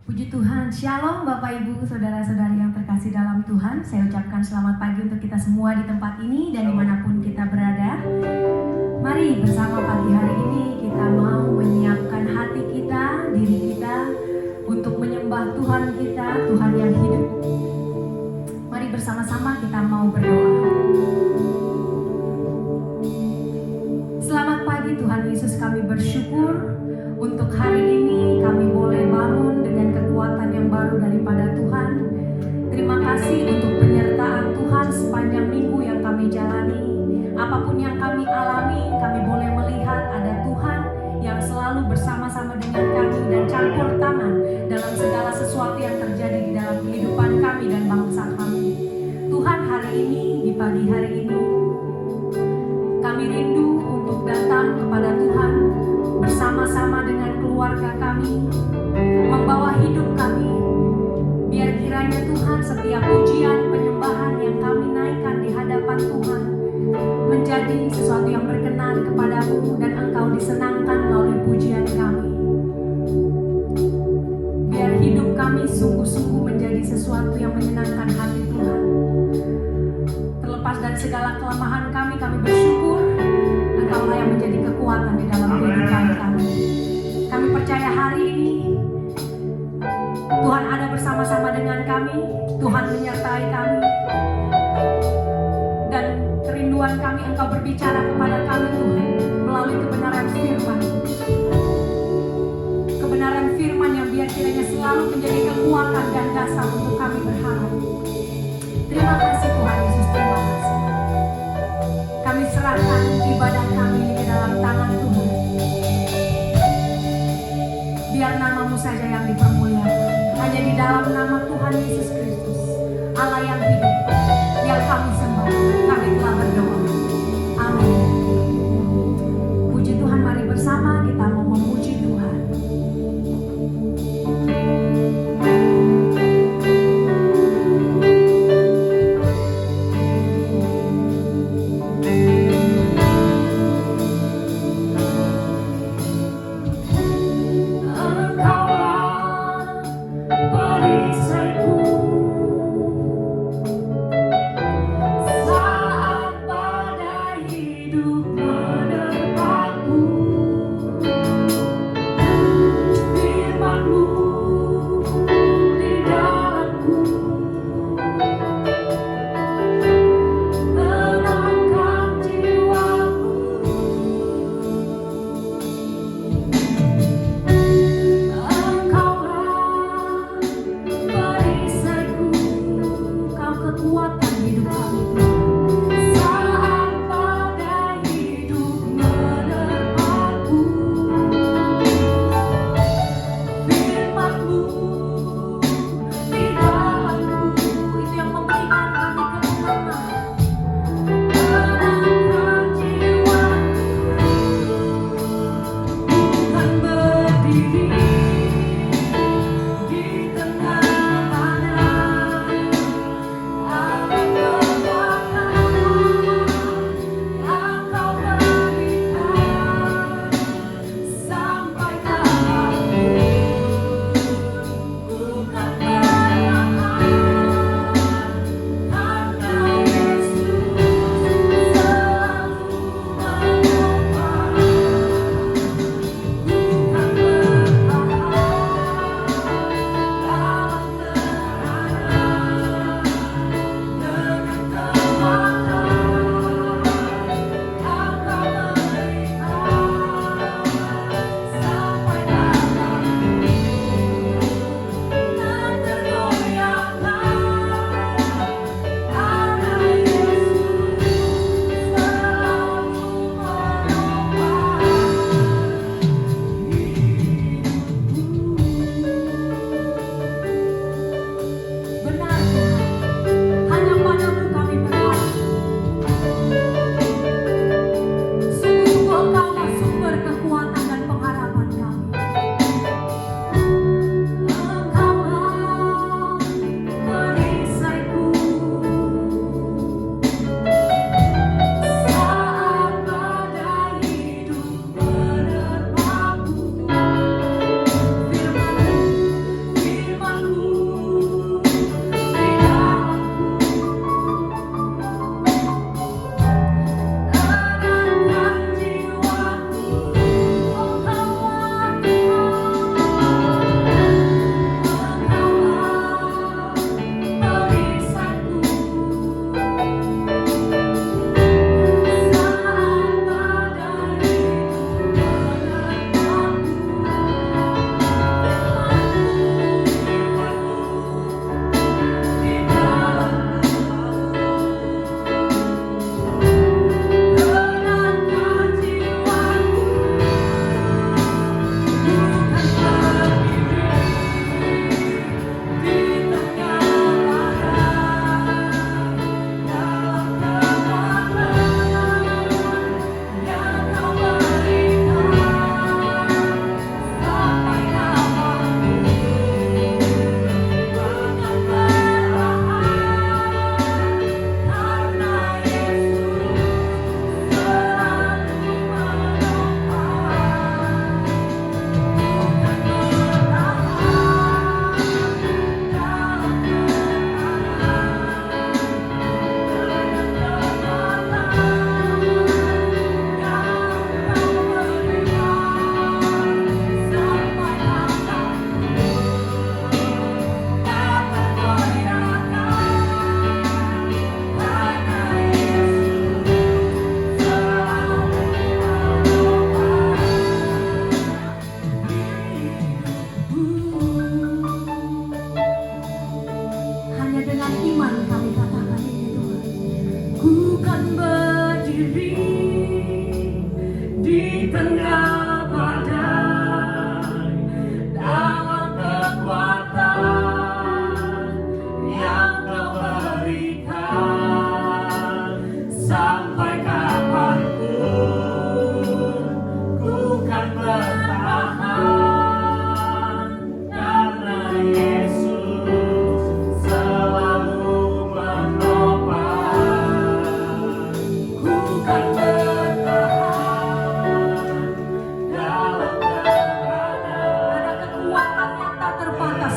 Puji Tuhan, Shalom Bapak Ibu, Saudara-saudari yang terkasih dalam Tuhan. Saya ucapkan selamat pagi untuk kita semua di tempat ini dan dimanapun kita berada. Mari bersama pagi hari ini kita mau menyiapkan hati kita, diri kita untuk menyembah Tuhan kita, Tuhan yang hidup. Mari bersama-sama kita mau berdoa. Selamat pagi Tuhan Yesus, kami bersyukur untuk hari ini kami boleh bangun dengan kekuatan yang baru daripada Tuhan. Terima kasih untuk penyertaan Tuhan sepanjang minggu yang kami jalani. Apapun yang kami alami, kami boleh melihat ada Tuhan yang selalu bersama-sama dengan kami dan campur tangan dalam segala sesuatu yang terjadi di dalam kehidupan kami dan bangsa kami. Tuhan, hari ini, di pagi hari ini, kami rindu untuk datang kepada Tuhan bersama-sama dengan keluarga kami, membawa hidup kami. Biar kiranya Tuhan, setiap pujian penyembahan yang kami naikkan di hadapan Tuhan menjadi sesuatu yang berkenan kepadamu dan Engkau disenangkan melalui pujian kami. Biar hidup kami sungguh-sungguh menjadi sesuatu yang menyenangkan hati Tuhan. Terlepas dari segala kelemahan kami bersyukur Engkaulah yang menjadi kekuatan di dalam kehidupan kami. Kami percaya hari ini Tuhan ada bersama-sama dengan kami, Tuhan menyertai kami, dan kerinduan kami Engkau berbicara kepada kami Tuhan melalui kebenaran firman. Kebenaran firman yang biar kiranya selalu menjadi kekuatan dan dasar untuk kami berharap. Terima kasih Tuhan Yesus, terima kasih. Kami serahkan ibadah kami ini ke dalam tangan Tuhan. Biar nama-Mu saja yang dipermuliakan. Hanya di dalam nama Tuhan Yesus Kristus, Allah yang hidup, yang kami sembah, kami telah berdoa. Amin. Puji Tuhan, mari bersama kita mau memuji Tuhan. Perisaiku,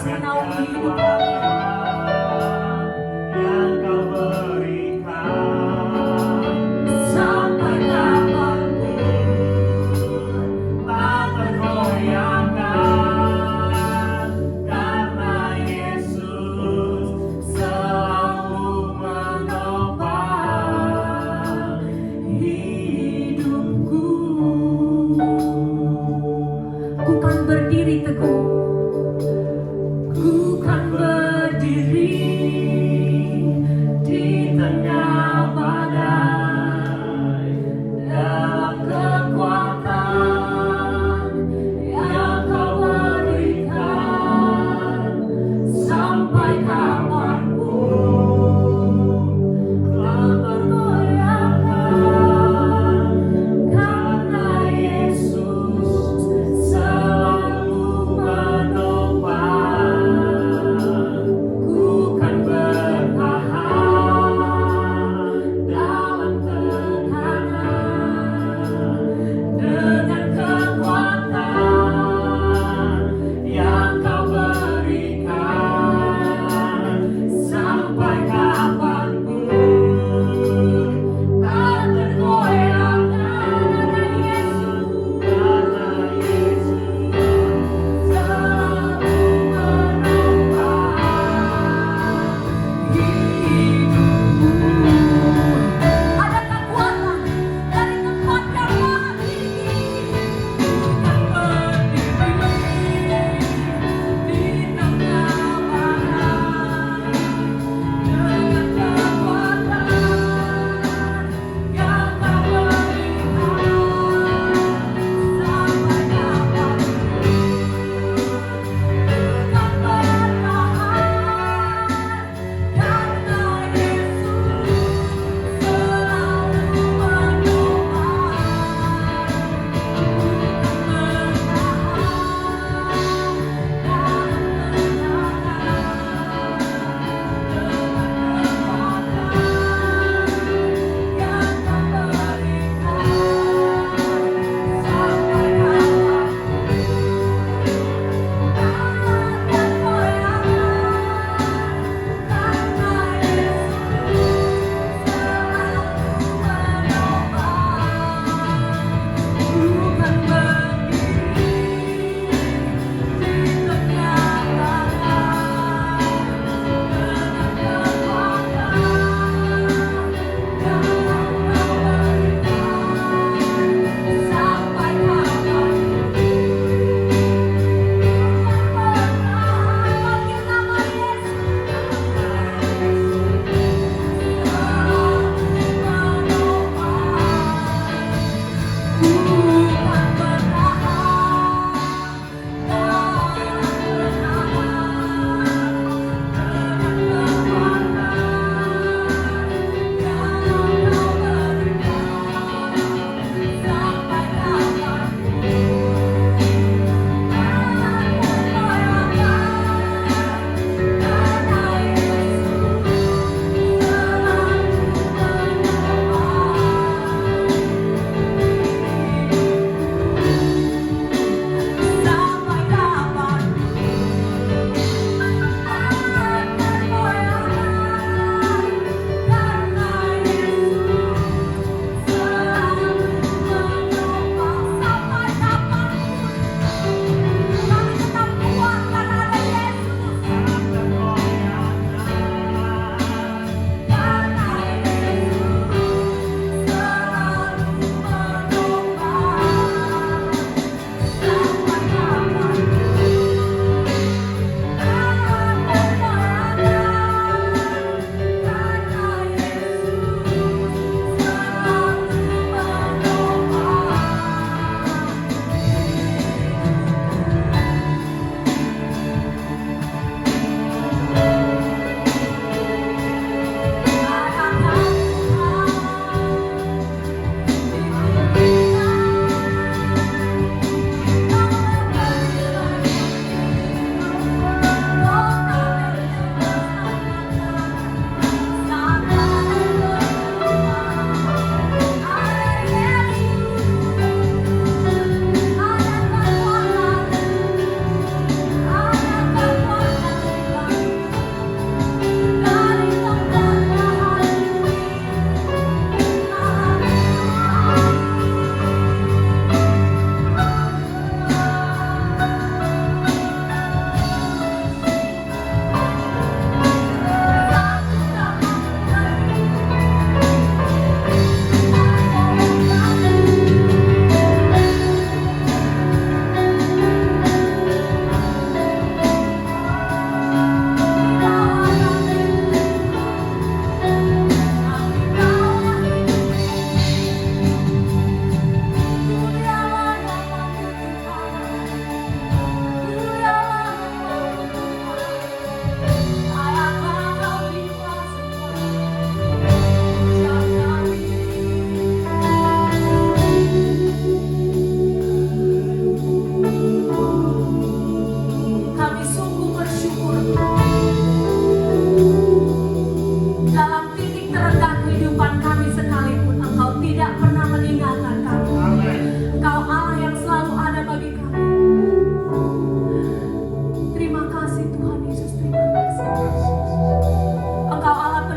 terus menaungi hidup kami. Yang kau berikan Sampai kapanpun tak tergoyahkan, karena Yesus selalu menopang hidupku. Ku kan berdiri teguh, ku kan berdiri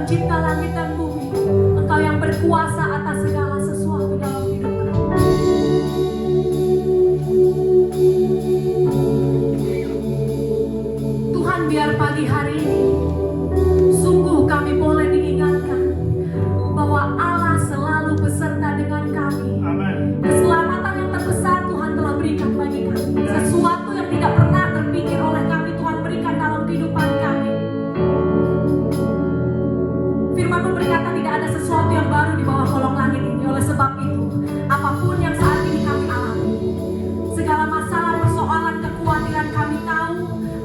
pencipta langit dan bumi. Engkau yang berkuasa atas segala sesuatu dalam hidup kami. Tuhan, biar pagi hari ini sungguh kami boleh diingatkan bahwa Allah selalu beserta dengan kami. Amen. Keselamatan yang terbesar Tuhan telah berikan bagi kami. Sesuatu yang tidak pernah terpikir oleh kami Tuhan berikan dalam kehidupan kami. Firman-Mu berkata tidak ada sesuatu yang baru di bawah kolong langit ini. Oleh sebab itu, apapun yang saat ini kami alami, segala masalah, persoalan, kekhawatiran kami tahu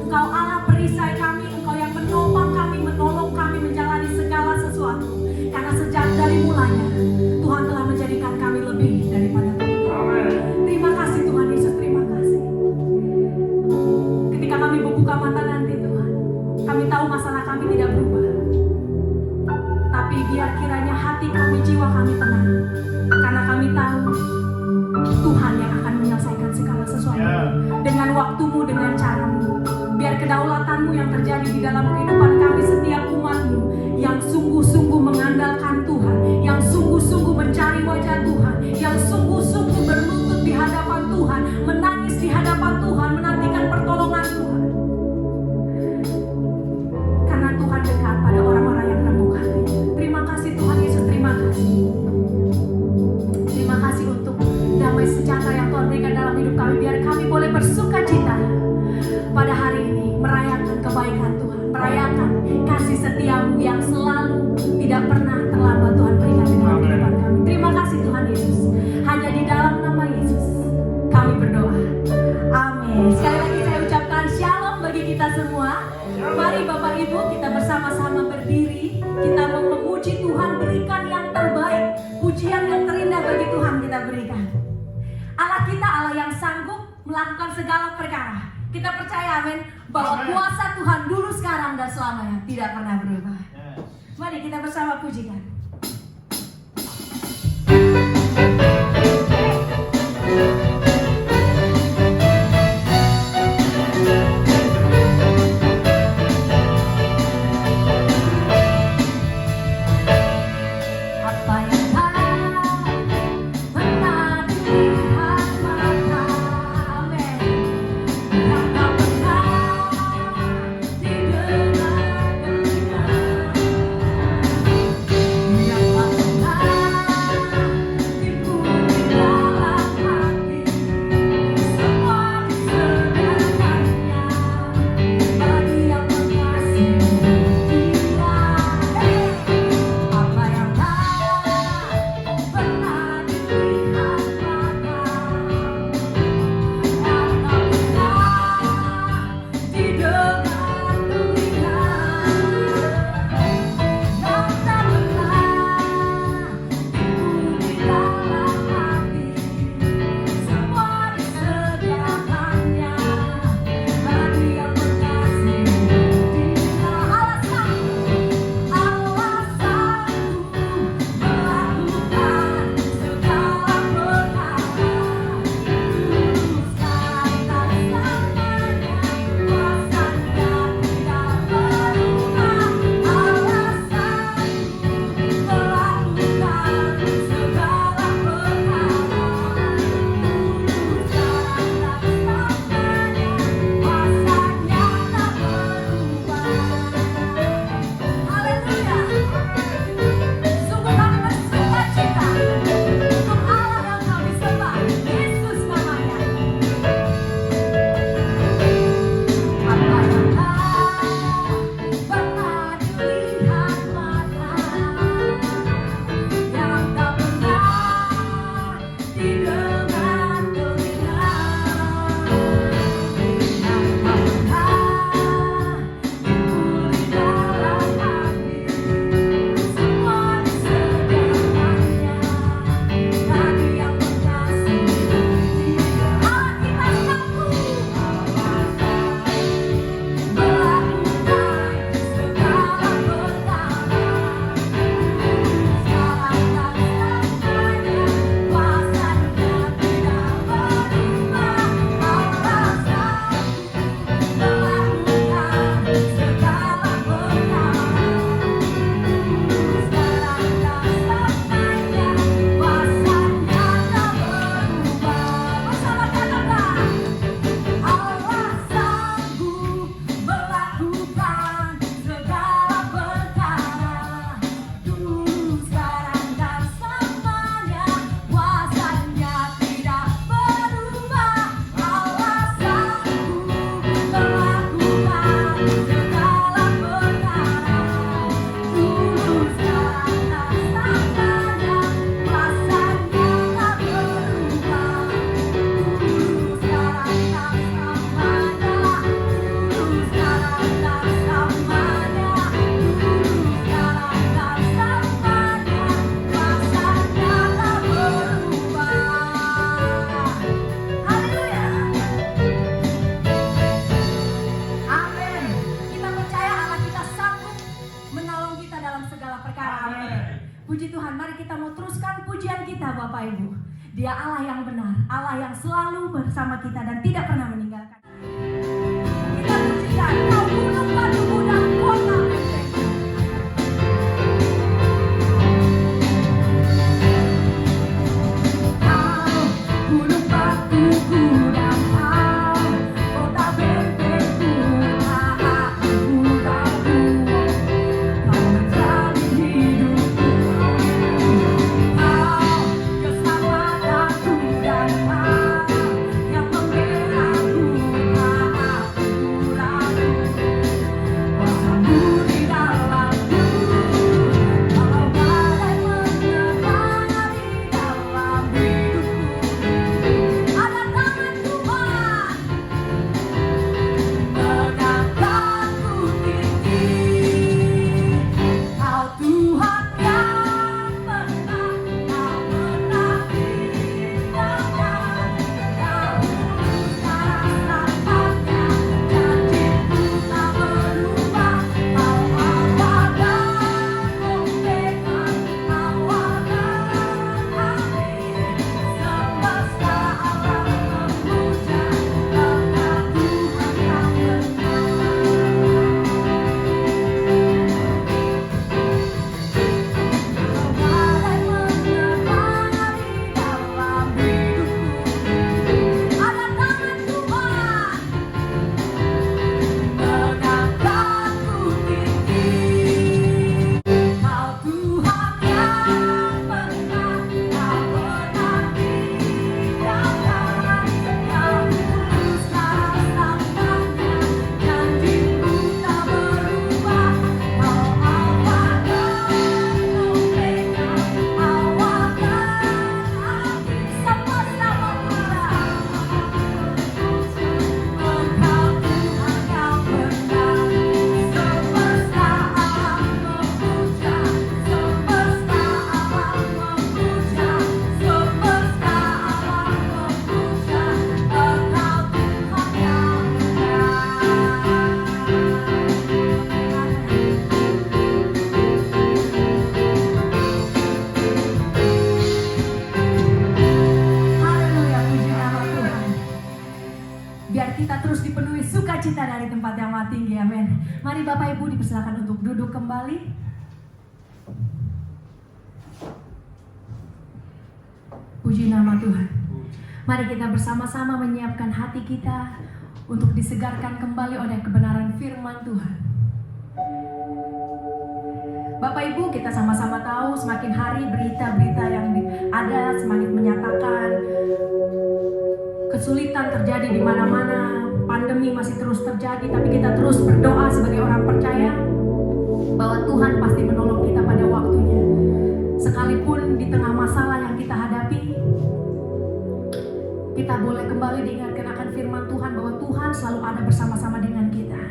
Engkau Allah perisai kami, Engkau yang menopang kami, menolong kami menjalani segala sesuatu. Karena sejak dari mulanya Tuhan telah menjadikan kami lebih daripada Tuhan. Amen. Terima kasih Tuhan Yesus, terima kasih. Ketika kami membuka mata nanti Tuhan, kami tahu masalah kami tidak berubah. Tapi biar kiranya hati kami, jiwa kami tenang. Karena kami tahu Tuhan yang akan menyelesaikan segala sesuatu. Dengan waktu-Mu, dengan cara-Mu. Biar kedaulatan-Mu yang terjadi di dalam kehidupan kami setiap umat-Mu yang sungguh-sungguh mengandalkan Tuhan, yang sungguh-sungguh mencari wajah Tuhan, yang sungguh-sungguh berlutut di hadapan Tuhan, menangis di hadapan Tuhan, menantikan pertolongan Tuhan. Karena Tuhan dekat pada orang-orang yang remuk hati. Terima kasih Tuhan Yesus, terima kasih. Terima kasih untuk damai sejahtera yang Tuhan berikan dalam hidup kami. Biar kami boleh bersuka cita pada hari ini, merayakan kebaikan Tuhan, merayakan kasih setia-Mu yang selalu tidak pernah terlambat Tuhan berikan di dalam kehidupan kami. Terima kasih Tuhan Yesus. Hanya di dalam nama Yesus kami berdoa. Amin. Sekali lagi saya ucapkan shalom bagi kita semua. Mari Bapak Ibu kita bersama-sama berdiri. Kita memuji Tuhan, berikan yang terbaik. Pujian yang terindah bagi Tuhan kita berikan. Allah kita Allah yang sanggup melakukan segala perkara. Kita percaya amin bahwa kuasa Tuhan dulu, sekarang dan selamanya tidak pernah berubah. Mari kita bersama pujikan. Apa yang pernah dilihat mata, amin. Yang tak pernah didengar telinga, Puji Tuhan, mari kita mau teruskan pujian kita Bapak Ibu. Dia Allah yang benar, Allah yang selalu bersama kita dan tidak pernah meninggalkan. Kita pujikan kau gunung batu dan kota benteng. Kau gunung batuku dan kau kota bentengku, tak aku tahu. Kau menjadi hidupku. Kau keselamatanku dan kau yang membelaku, tak aku ragu. Kuasa-Mu di dalamku, walau badai menerpa di dalam hidupku. Ada tangan Tuhan mengangkatku tinggi. Kau Tuhan yang pernah, tak pernah tinggalkan. Kau sekarang selamanya, janji-Mu tak berubah. Kau awal dan pegang, awal dan akhir. Semesta alam memuja, karena Tuhan yang Haleluya, puji nama Tuhan. Biar kita terus dipenuhi sukacita dari tempat yang maha tinggi, amin. Mari Bapak Ibu dipersilakan untuk duduk kembali. Puji nama Tuhan. Mari kita bersama-sama menyiapkan hati kita untuk disegarkan kembali oleh kebenaran firman Tuhan. Bapak Ibu, kita sama-sama tahu semakin hari berita-berita yang ada semakin menyatakan kesulitan terjadi di mana-mana, pandemi masih terus terjadi, tapi kita terus berdoa sebagai orang percaya bahwa Tuhan pasti menolong kita pada waktunya. Sekalipun di tengah masalah yang kita hadapi, kita boleh kembali diingatkan akan firman Tuhan bahwa Tuhan selalu ada bersama-sama dengan kita.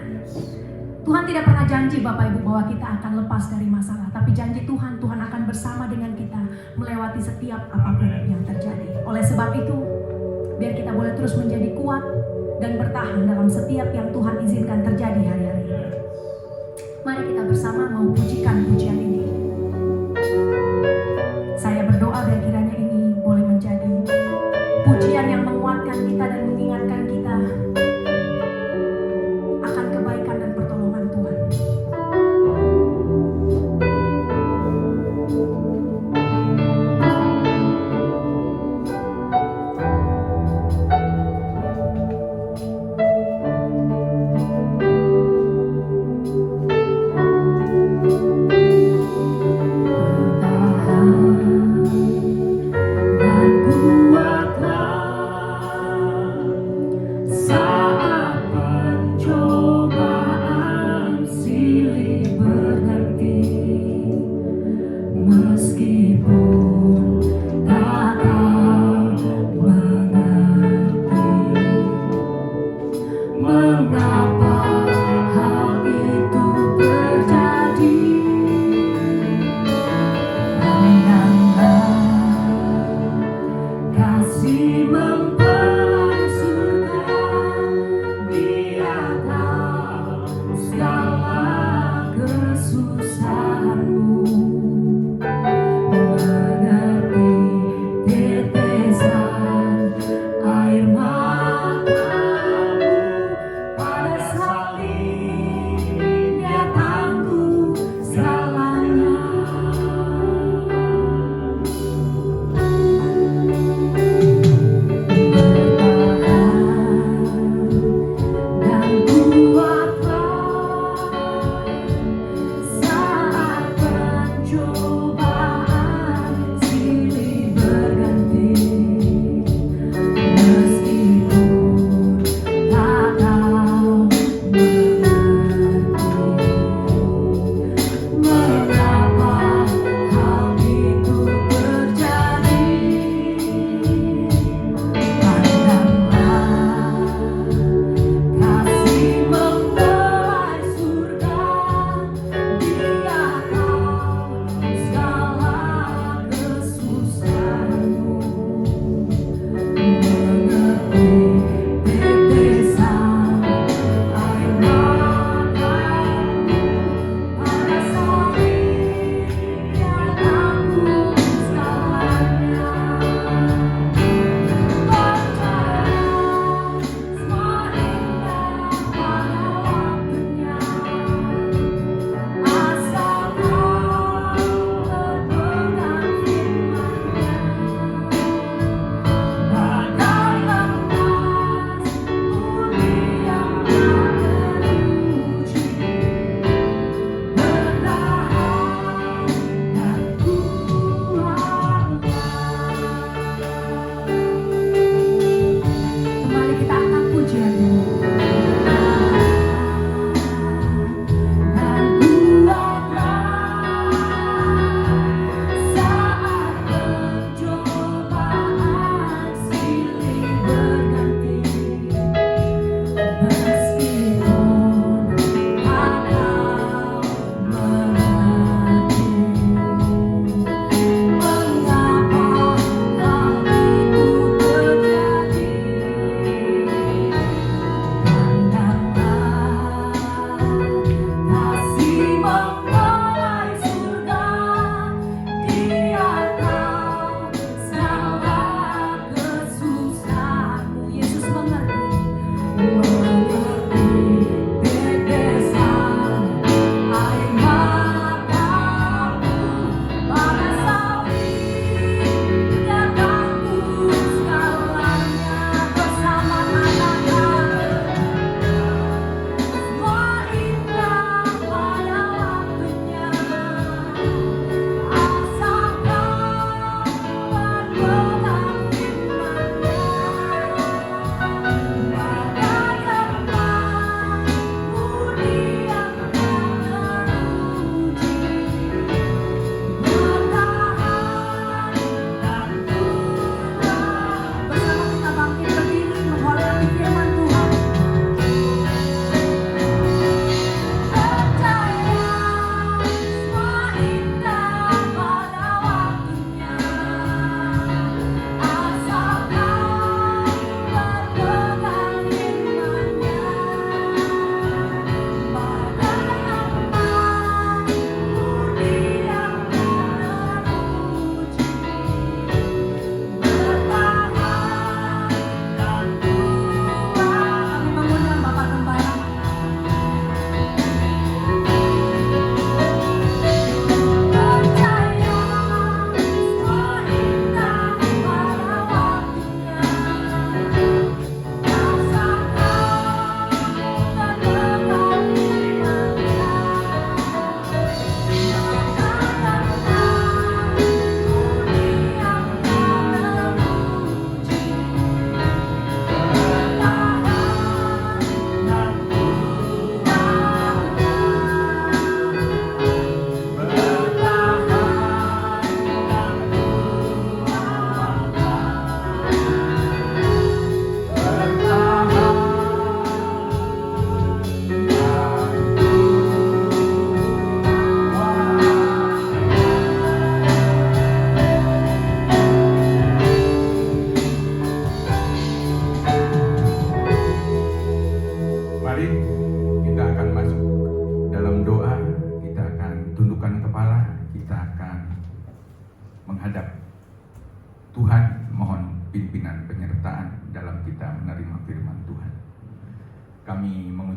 Tuhan tidak pernah janji Bapak Ibu bahwa kita akan lepas dari masalah, tapi janji Tuhan, Tuhan akan bersama dengan kita melewati setiap apapun yang terjadi. Oleh sebab itu, biar kita boleh terus menjadi kuat dan bertahan dalam setiap yang Tuhan izinkan terjadi hari-hari ini. Mari kita bersama mau pujikan pujian ini. Saya berdoa biar kiranya ini boleh menjadi pujian yang menguatkan kita dan mengingatkan kita akan kebaikan dan pertolongan Tuhan.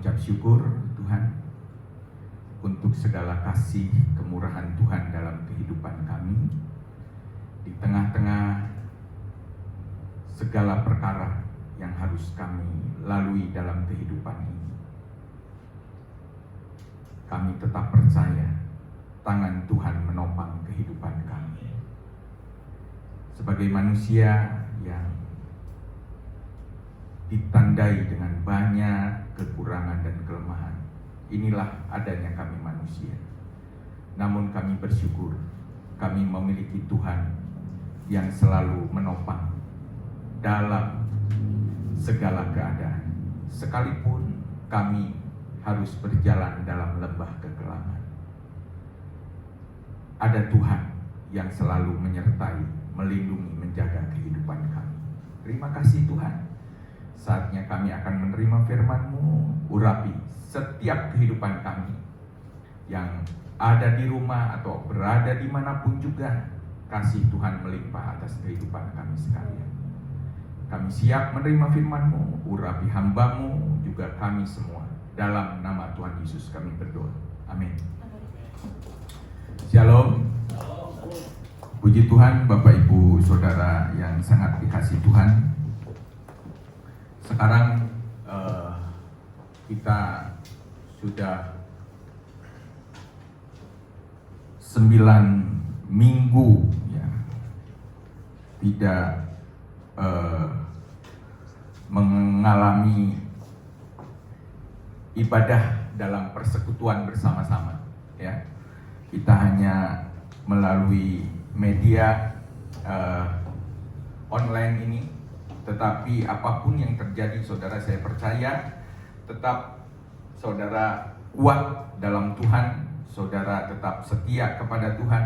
mengucap syukur Tuhan untuk segala kasih kemurahan Tuhan dalam kehidupan kami di tengah-tengah segala perkara yang harus kami lalui dalam kehidupan ini. Kami tetap percaya tangan Tuhan menopang kehidupan kami. Sebagai manusia yang ditandai dengan banyak kekurangan dan kelemahan, inilah adanya kami manusia. Namun kami bersyukur kami memiliki Tuhan yang selalu menopang dalam segala keadaan. Sekalipun kami harus berjalan dalam lembah kekelaman, ada Tuhan yang selalu menyertai, melindungi, menjaga kehidupan kami. Terima kasih Tuhan. Saatnya kami akan menerima firman-Mu. Urapi setiap kehidupan kami yang ada di rumah atau berada dimanapun juga. Kasih Tuhan melimpah atas kehidupan kami sekalian. Kami siap menerima firman-Mu. Urapi hamba-Mu juga kami semua. Dalam nama Tuhan Yesus kami berdoa. Amin. Shalom. Puji Tuhan, Bapak Ibu Saudara yang sangat dikasihi Tuhan. Sekarang kita sudah 9 minggu ya, tidak mengalami ibadah dalam persekutuan bersama-sama ya. Kita hanya melalui media online ini, tetapi apapun yang terjadi saudara, saya percaya tetap saudara kuat dalam Tuhan, saudara tetap setia kepada Tuhan,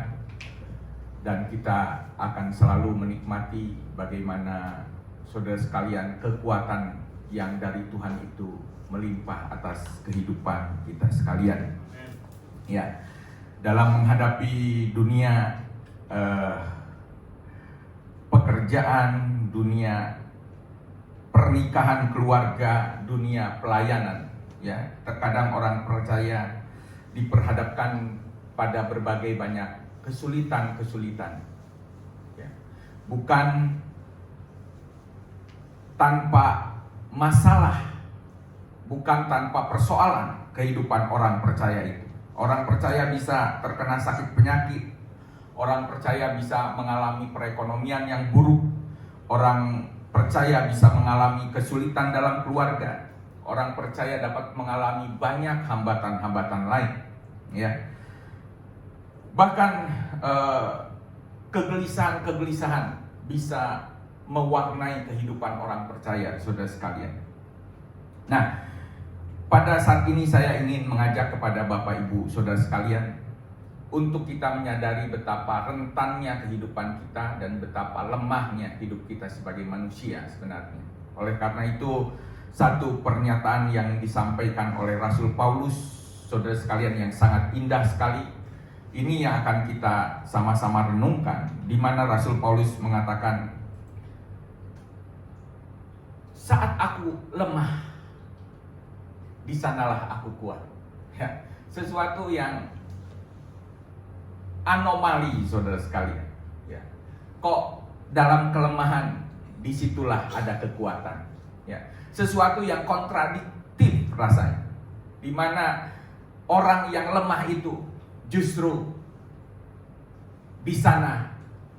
dan kita akan selalu menikmati bagaimana saudara sekalian kekuatan yang dari Tuhan itu melimpah atas kehidupan kita sekalian. Ya, dalam menghadapi dunia pekerjaan, dunia pernikahan keluarga, dunia pelayanan, ya, terkadang orang percaya diperhadapkan pada berbagai banyak kesulitan-kesulitan. Ya. Bukan tanpa masalah, bukan tanpa persoalan kehidupan orang percaya itu. Orang percaya bisa terkena sakit penyakit, orang percaya bisa mengalami perekonomian yang buruk, orang percaya bisa mengalami kesulitan dalam keluarga, orang percaya dapat mengalami banyak hambatan-hambatan lain, ya. Bahkan kegelisahan-kegelisahan bisa mewarnai kehidupan orang percaya, saudara sekalian. Nah, pada saat ini saya ingin mengajak kepada Bapak Ibu saudara sekalian untuk kita menyadari betapa rentannya kehidupan kita dan betapa lemahnya hidup kita sebagai manusia sebenarnya. Oleh karena itu, satu pernyataan yang disampaikan oleh Rasul Paulus, saudara sekalian, yang sangat indah sekali. Ini yang akan kita sama-sama renungkan, di mana Rasul Paulus mengatakan, saat aku lemah, di sanalah aku kuat. Ya, sesuatu yang anomali, saudara sekalian. Ya. Kok dalam kelemahan disitulah ada kekuatan. Ya. Sesuatu yang kontradiktif rasanya, di mana orang yang lemah itu justru di sana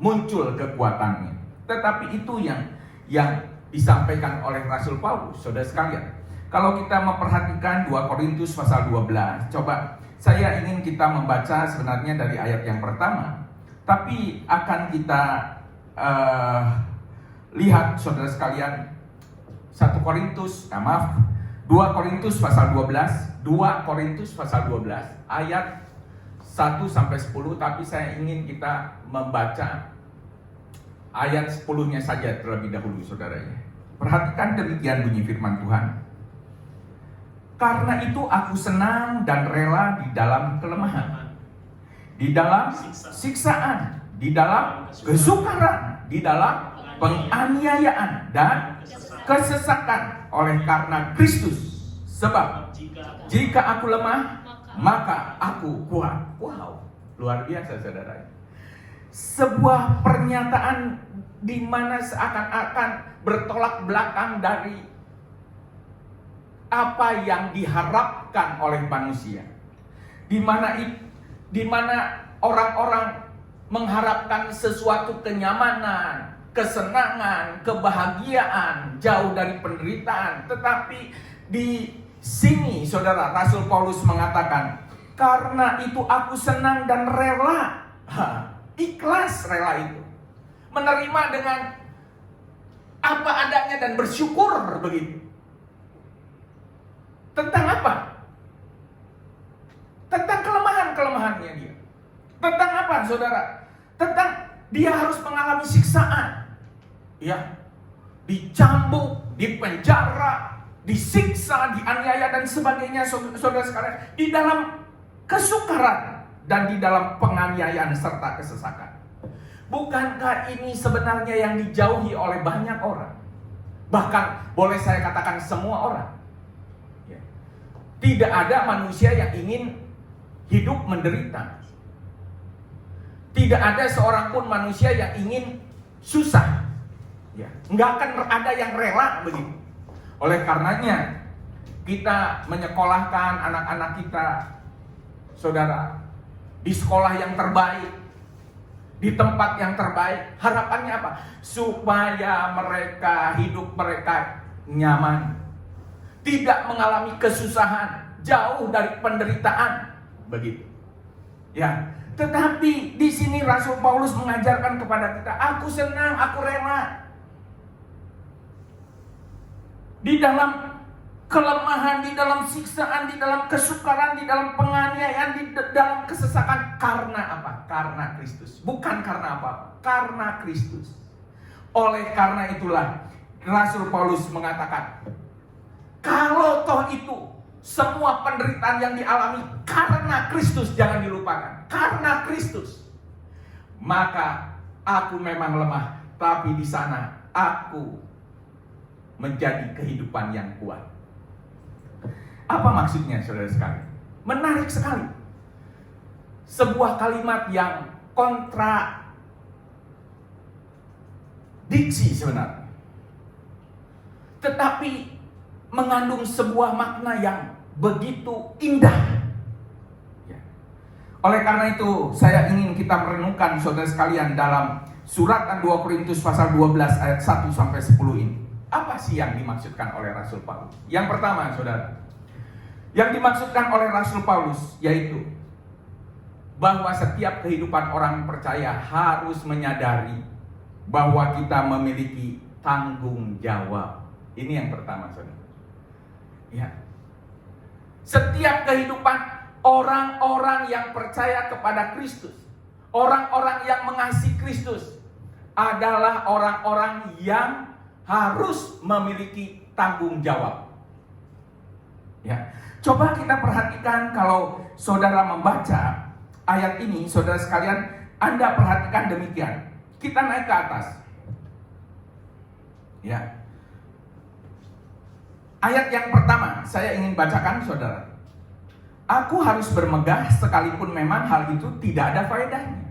muncul kekuatannya. Tetapi itu yang disampaikan oleh Rasul Paulus, saudara sekalian. Kalau kita memperhatikan 2 Korintus pasal 12, coba saya ingin kita membaca sebenarnya dari ayat yang pertama, tapi akan kita lihat, saudara sekalian, 2 Korintus pasal 12, 2 Korintus pasal 12 ayat 1-10, tapi saya ingin kita membaca ayat 10-nya saja terlebih dahulu, saudaranya. Perhatikan demikian bunyi firman Tuhan. Karena itu aku senang dan rela di dalam kelemahan, di dalam siksaan, di dalam kesukaran, di dalam penganiayaan dan kesesakan oleh karena Kristus. Sebab Jika aku lemah, maka aku kuat. Wow, luar biasa saudara. Sebuah pernyataan di mana seakan-akan bertolak belakang dari apa yang diharapkan oleh manusia. Di mana orang-orang mengharapkan sesuatu kenyamanan, kesenangan, kebahagiaan, jauh dari penderitaan. Tetapi di sini saudara, Rasul Paulus mengatakan, karena itu aku senang dan rela. Ikhlas rela itu. Menerima dengan apa adanya dan bersyukur begitu. Tentang apa? Tentang kelemahan-kelemahannya dia. Tentang apa saudara? Tentang dia harus mengalami siksaan. Ya. Dicambuk, dipenjara, disiksa, dianiaya dan sebagainya saudara sekalian. Di dalam kesukaran dan di dalam penganiayaan serta kesesakan. Bukankah ini sebenarnya yang dijauhi oleh banyak orang? Bahkan boleh saya katakan semua orang. Ya. Tidak ada manusia yang ingin hidup menderita. Tidak ada seorang pun manusia yang ingin susah. Ya. Nggak akan ada yang rela begitu. Oleh karenanya kita menyekolahkan anak-anak kita, saudara, di sekolah yang terbaik, di tempat yang terbaik. Harapannya apa? Supaya hidup mereka nyaman, tidak mengalami kesusahan, jauh dari penderitaan, begitu. Ya, tetapi di sini Rasul Paulus mengajarkan kepada kita, aku senang, aku rela. Di dalam kelemahan, di dalam siksaan, di dalam kesukaran, di dalam penganiayaan, di dalam kesesakan. Karena apa? Karena Kristus. Bukan karena apa? Karena Kristus. Oleh karena itulah Rasul Paulus mengatakan, kalau toh itu semua penderitaan yang dialami karena Kristus, jangan dilupakan. Karena Kristus. Maka aku memang lemah, tapi di sana aku menjadi kehidupan yang kuat. Apa maksudnya saudara sekalian? Menarik sekali. Sebuah kalimat yang kontradiksi sebenarnya. Tetapi mengandung sebuah makna yang begitu indah. Ya. Oleh karena itu saya ingin kita merenungkan saudara sekalian dalam surat 2 Korintus pasal 12 ayat 1 sampai 10 ini. Apa sih yang dimaksudkan oleh Rasul Paulus? Yang pertama saudara, yang dimaksudkan oleh Rasul Paulus yaitu bahwa setiap kehidupan orang percaya harus menyadari bahwa kita memiliki tanggung jawab. Ini yang pertama saudara. Ya. Setiap kehidupan orang-orang yang percaya kepada Kristus, orang-orang yang mengasihi Kristus adalah orang-orang yang harus memiliki tanggung jawab. Ya. Coba kita perhatikan kalau saudara membaca ayat ini, saudara sekalian, Anda perhatikan demikian. Kita naik ke atas. Ya. Ayat yang pertama saya ingin bacakan saudara. Aku harus bermegah sekalipun memang hal itu tidak ada faedahnya.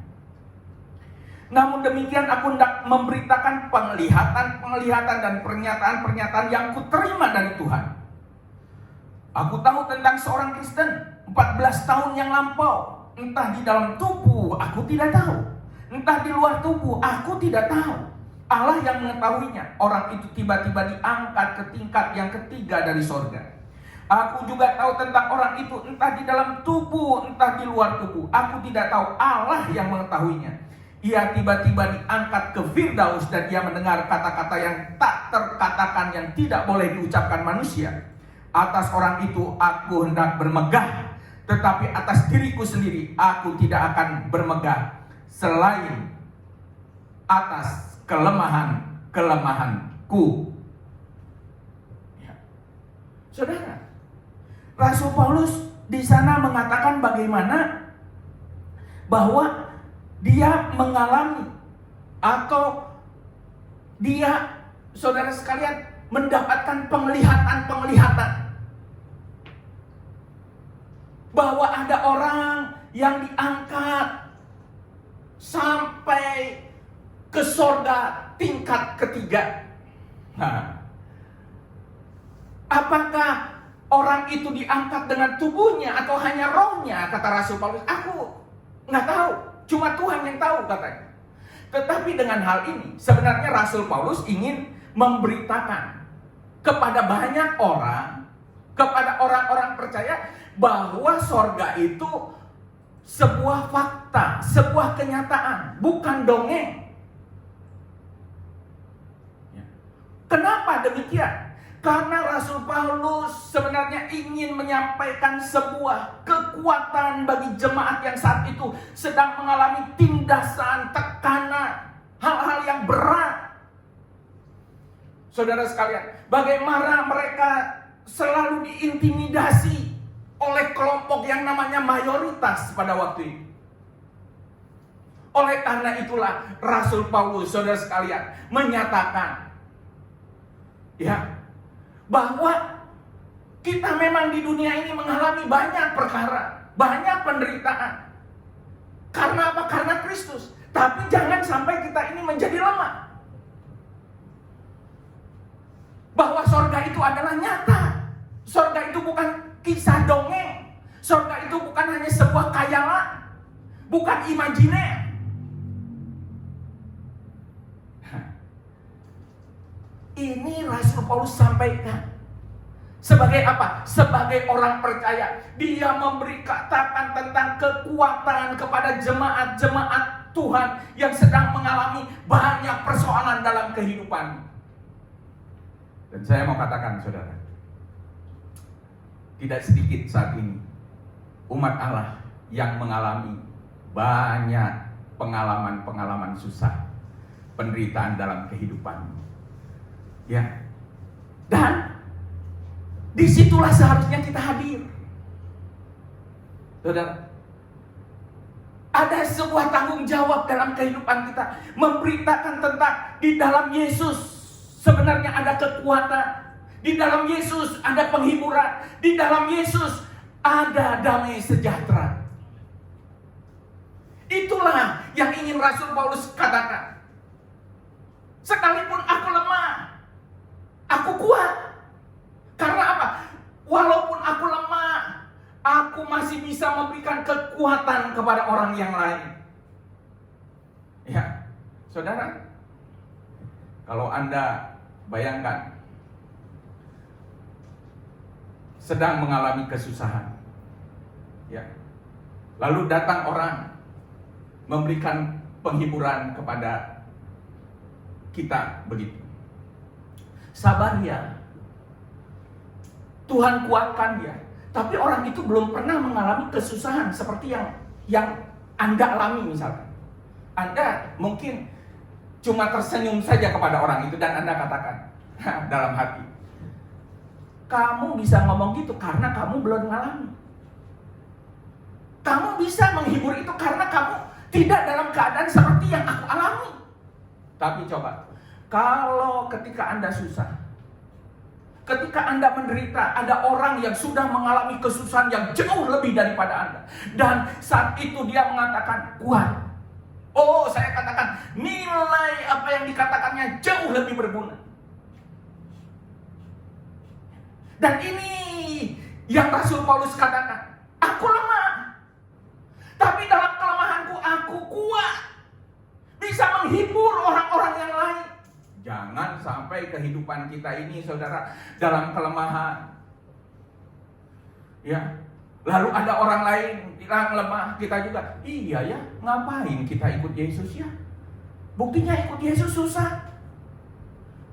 Namun demikian aku hendak memberitakan penglihatan dan pernyataan-pernyataan yang kuterima dari Tuhan. Aku tahu tentang seorang Kristen 14 tahun yang lampau. Entah di dalam tubuh aku tidak tahu, entah di luar tubuh aku tidak tahu. Allah yang mengetahuinya. Orang itu tiba-tiba diangkat ke tingkat yang ketiga dari sorga. Aku juga tahu tentang orang itu, entah di dalam tubuh, entah di luar tubuh aku tidak tahu. Allah yang mengetahuinya. Ia tiba-tiba diangkat ke Firdaus dan ia mendengar kata-kata yang tak terkatakan, yang tidak boleh diucapkan manusia. Atas orang itu aku hendak bermegah, tetapi atas diriku sendiri aku tidak akan bermegah selain atas kelemahanku. Ya. Saudara, Rasul Paulus di sana mengatakan bagaimana bahwa dia mengalami atau dia, saudara sekalian, mendapatkan penglihatan bahwa ada orang yang diangkat sampai ke sorga tingkat ketiga. Nah, apakah orang itu diangkat dengan tubuhnya atau hanya rohnya, kata Rasul Paulus? Aku nggak tahu, cuma Tuhan yang tahu katanya. Tetapi dengan hal ini sebenarnya Rasul Paulus ingin memberitakan kepada banyak orang, kepada orang-orang percaya, bahwa sorga itu sebuah fakta, sebuah kenyataan, bukan dongeng. Kenapa demikian? Karena Rasul Paulus sebenarnya ingin menyampaikan sebuah kekuatan bagi jemaat yang saat itu sedang mengalami tindasan, tekanan, hal-hal yang berat. Saudara sekalian, bagaimana mereka selalu diintimidasi oleh kelompok yang namanya mayoritas pada waktu itu. Oleh karena itulah Rasul Paulus, saudara sekalian, menyatakan bahwa kita memang di dunia ini mengalami banyak perkara, banyak penderitaan. Karena apa? Karena Kristus. Tapi jangan sampai kita ini menjadi lemah. Bahwa sorga itu adalah nyata. Sorga itu bukan kisah dongeng. Sorga itu bukan hanya sebuah khayalan, bukan imajiner. Ini Rasul Paulus sampaikan. Sebagai apa? Sebagai orang percaya. Dia memberi katakan tentang kekuatan kepada jemaat-jemaat Tuhan yang sedang mengalami banyak persoalan dalam kehidupan. Dan saya mau katakan, saudara, tidak sedikit saat ini umat Allah yang mengalami banyak pengalaman-pengalaman susah, penderitaan dalam kehidupan. Dan disitulah seharusnya kita hadir. Saudara, ada sebuah tanggung jawab dalam kehidupan kita, memberitakan tentang di dalam Yesus sebenarnya ada kekuatan, di dalam Yesus ada penghiburan, di dalam Yesus ada damai sejahtera. Itulah yang ingin Rasul Paulus katakan. Sekalipun aku lemah, aku kuat. Karena apa? Walaupun aku lemah, aku masih bisa memberikan kekuatan kepada orang yang lain. Ya, saudara, kalau Anda bayangkan sedang mengalami kesusahan, lalu datang orang memberikan penghiburan kepada kita begitu. Sabar ya, Tuhan kuatkan ya. Tapi orang itu belum pernah mengalami kesusahan seperti yang Anda alami misalnya. Anda mungkin cuma tersenyum saja kepada orang itu dan Anda katakan dalam hati, kamu bisa ngomong gitu karena kamu belum mengalami. Kamu bisa menghibur itu karena kamu tidak dalam keadaan seperti yang aku alami. Tapi coba, kalau ketika Anda susah, ketika Anda menderita, ada orang yang sudah mengalami kesusahan yang jauh lebih daripada Anda. Dan saat itu dia mengatakan, kuat. Oh, saya katakan, nilai apa yang dikatakannya jauh lebih berguna. Dan ini yang Rasul Paulus katakan, aku lemah. Tapi dalam kelemahanku, aku kuat. Bisa menghibur orang-orang yang lain. Jangan sampai kehidupan kita ini, saudara, dalam kelemahan. Lalu ada orang lain bilang lemah, kita juga, iya ya, ngapain kita ikut Yesus ya? Buktinya ikut Yesus susah.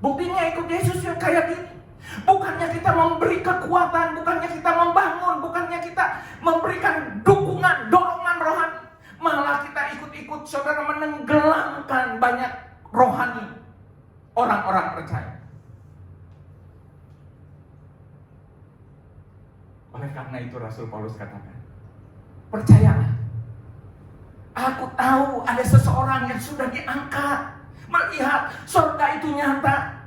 Buktinya ikut Yesus ya kayak gini. Bukannya kita memberi kekuatan, bukannya kita membangun, bukannya kita memberikan dukungan, dorongan rohani. Malah kita ikut-ikut, saudara, menenggelamkan banyak rohani orang-orang percaya. Oleh karena itu Rasul Paulus katakan, percayalah, aku tahu ada seseorang yang sudah diangkat, melihat surga itu nyata.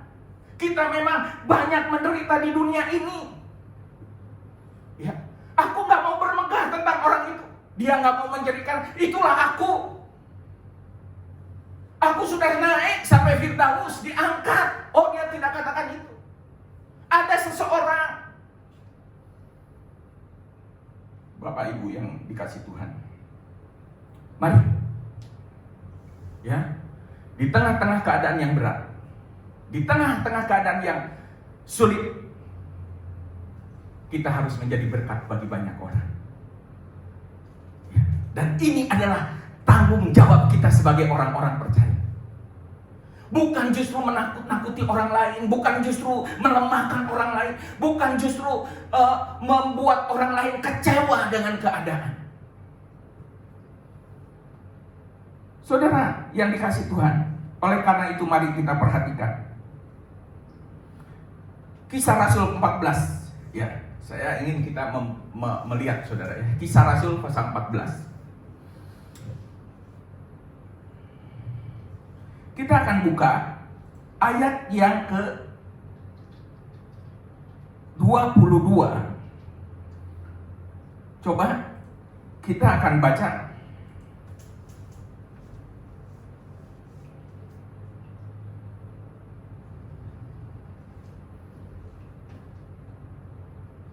Kita memang banyak menderita di dunia ini. Aku gak mau bermegah Dia nggak mau menjadikan, itulah aku. Aku sudah naik sampai Firdaus, diangkat. Oh, dia tidak katakan itu. Ada seseorang, Bapak Ibu yang dikasih Tuhan, mari, ya, di tengah-tengah keadaan yang berat, di tengah-tengah keadaan yang sulit, kita harus menjadi berkat bagi banyak orang. Ya, dan ini adalah tanggung jawab kita sebagai orang-orang percaya. Bukan justru menakut-nakuti orang lain, bukan justru melemahkan orang lain, bukan justru membuat orang lain kecewa dengan keadaan. Saudara yang dikasih Tuhan, oleh karena itu mari kita perhatikan Kisah Rasul 14. Ya, saya ingin kita melihat saudara ya, Kisah Rasul pasal 14. Kita akan buka ayat yang ke-22. Coba kita akan baca.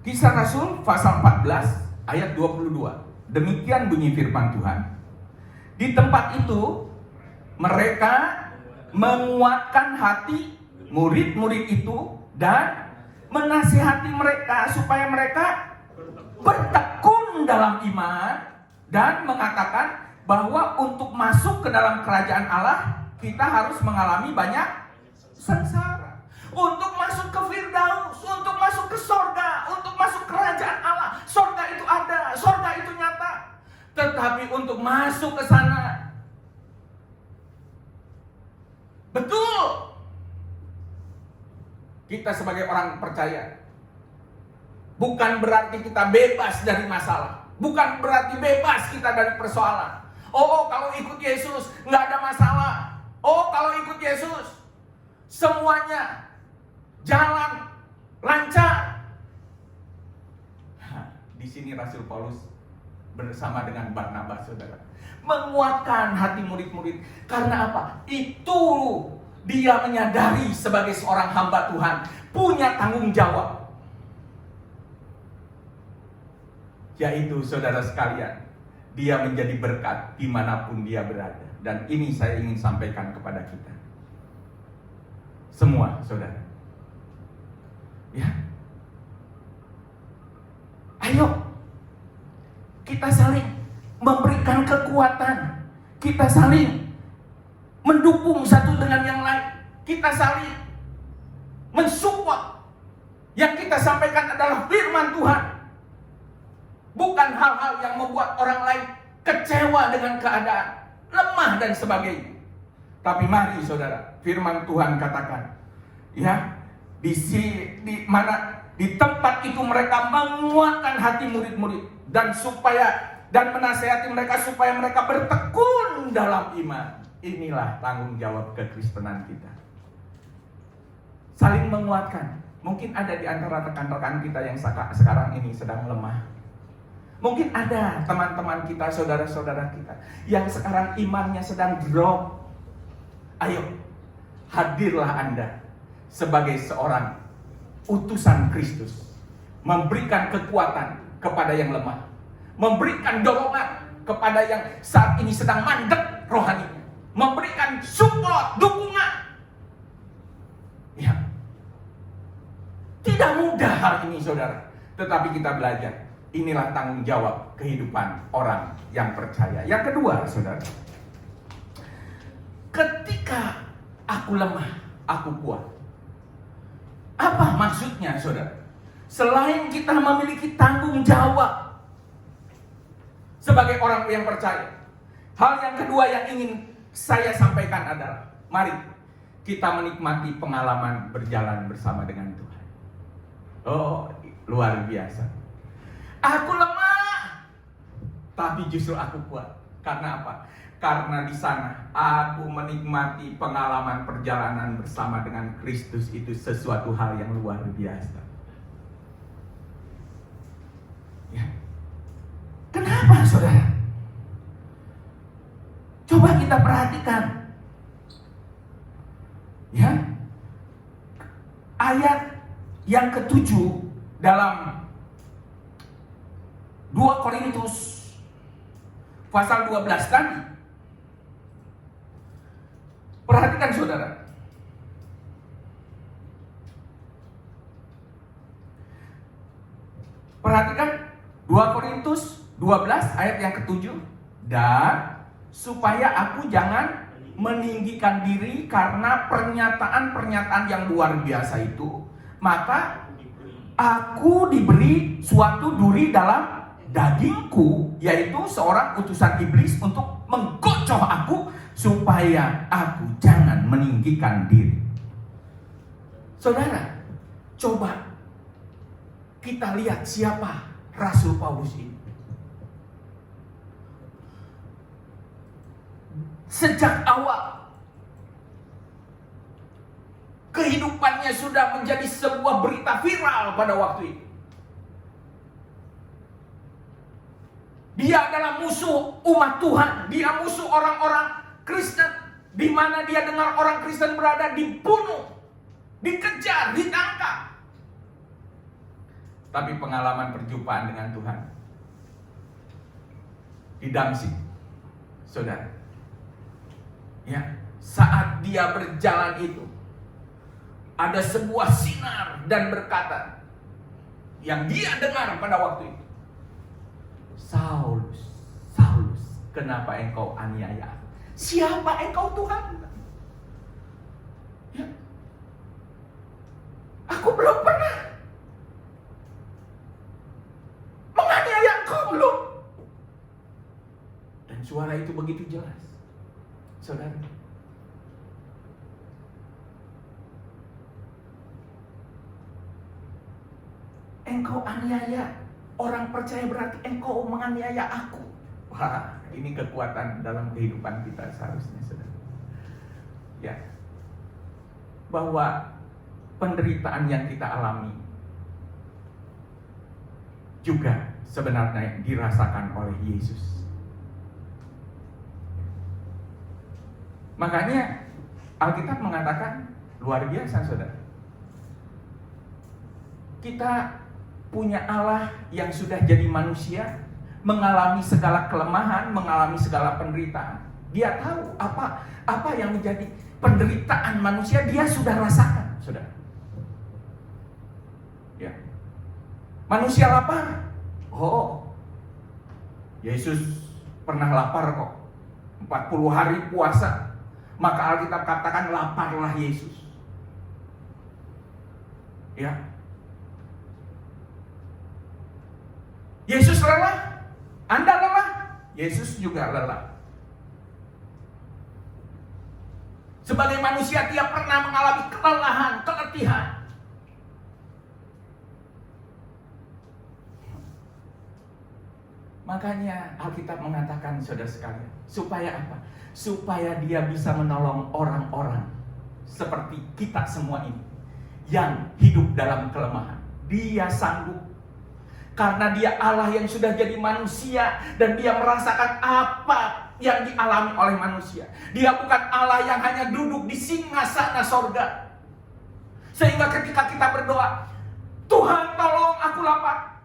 Kisah Rasul pasal 14 ayat 22. Demikian bunyi firman Tuhan. Di tempat itu mereka menguatkan hati murid-murid itu dan menasihati mereka supaya mereka bertekun dalam iman dan mengatakan bahwa untuk masuk ke dalam kerajaan Allah kita harus mengalami banyak sengsara. Untuk masuk ke Firdaus, untuk masuk ke sorga, untuk masuk kerajaan Allah, sorga itu ada, sorga itu nyata. Tetapi untuk masuk ke sana, betul, kita sebagai orang percaya bukan berarti kita bebas dari masalah, bukan berarti bebas kita dari persoalan. Oh, kalau ikut Yesus nggak ada masalah. Oh, kalau ikut Yesus semuanya jalan lancar. Di sini Rasul Paulus bersama dengan Barnabas, saudara, menguatkan hati murid-murid. Karena apa? Itu dia menyadari sebagai seorang hamba Tuhan punya tanggung jawab, yaitu saudara sekalian, dia menjadi berkat dimanapun dia berada. Dan ini saya ingin sampaikan kepada kita semua, saudara. Ya, ayo kita saling memberikan kekuatan, kita saling mendukung satu dengan yang lain, kita saling mensupport. Yang kita sampaikan adalah firman Tuhan, bukan hal-hal yang membuat orang lain kecewa dengan keadaan, lemah dan sebagainya. Tapi mari saudara, firman Tuhan katakan, ya, di tempat itu mereka menguatkan hati murid-murid dan menasihati mereka supaya mereka bertekun dalam iman. Inilah tanggung jawab kekristenan kita. Saling menguatkan. Mungkin ada di antara rekan-rekan kita yang sekarang ini sedang lemah. Mungkin ada teman-teman kita, saudara-saudara kita yang sekarang imannya sedang drop. Ayo, hadirlah Anda sebagai seorang utusan Kristus, memberikan kekuatan kepada yang lemah, memberikan dorongan kepada yang saat ini sedang mandek rohaninya, memberikan support, dukungan. Ya, tidak mudah hal ini saudara, tetapi kita belajar. Inilah tanggung jawab kehidupan orang yang percaya. Yang kedua saudara, ketika aku lemah, aku kuat. Apa maksudnya saudara? Selain kita memiliki tanggung jawab sebagai orang yang percaya, hal yang kedua yang ingin saya sampaikan adalah, mari kita menikmati pengalaman berjalan bersama dengan Tuhan. Oh, luar biasa. Aku lemah, tapi justru aku kuat. Karena apa? Karena di sana aku menikmati pengalaman perjalanan bersama dengan Kristus. Itu sesuatu hal yang luar biasa. Ya. Kenapa saudara? kita perhatikan. Ya. Ayat yang ke-7 dalam 2 Korintus pasal 12 tadi. Perhatikan saudara. Perhatikan 2 Korintus 12 ayat yang ke-7. Dan supaya aku jangan meninggikan diri karena pernyataan-pernyataan yang luar biasa itu, maka aku diberi suatu duri dalam dagingku, yaitu seorang utusan iblis untuk menggocoh aku supaya aku jangan meninggikan diri. Saudara, coba kita lihat siapa Rasul Paulus ini. Sejak awal kehidupannya sudah menjadi sebuah berita viral pada waktu itu. Dia adalah musuh umat Tuhan. Dia musuh orang-orang Kristen. Di mana dia dengar orang Kristen berada, dibunuh, dikejar, ditangkap. Tapi pengalaman perjumpaan dengan Tuhan di Damsyik, saudara, ya, saat dia berjalan itu, ada sebuah sinar dan berkata yang dia dengar pada waktu itu, Saulus, Saulus, kenapa engkau aniaya aku? Siapa engkau Tuhan? Ya. Aku belum pernah menganiaya engkau, belum. Dan suara itu begitu jelas, saudara. Engkau aniaya orang percaya, berarti engkau menganiaya aku. Wah, ini kekuatan dalam kehidupan kita seharusnya, saudara. Ya, bahwa penderitaan yang kita alami juga sebenarnya dirasakan oleh Yesus. Makanya Alkitab mengatakan luar biasa, saudara. Kita punya Allah yang sudah jadi manusia, mengalami segala kelemahan, mengalami segala penderitaan. Dia tahu apa yang menjadi penderitaan manusia, dia sudah rasakan, saudara. Ya. Manusia lapar. Oh, Yesus pernah lapar kok. 40 hari puasa. Maka Alkitab katakan laparlah Yesus. Ya. Yesus lelah. Anda lelah, Yesus juga lelah. Sebagai manusia dia pernah mengalami kelelahan, keletihan. Makanya Alkitab mengatakan, saudara sekalian, supaya apa? Supaya dia bisa menolong orang-orang seperti kita semua ini yang hidup dalam kelemahan. Dia sanggup. Karena dia Allah yang sudah jadi manusia dan dia merasakan apa yang dialami oleh manusia. Dia bukan Allah yang hanya duduk di singgasana sorga. Sehingga ketika kita berdoa, Tuhan tolong aku lapar,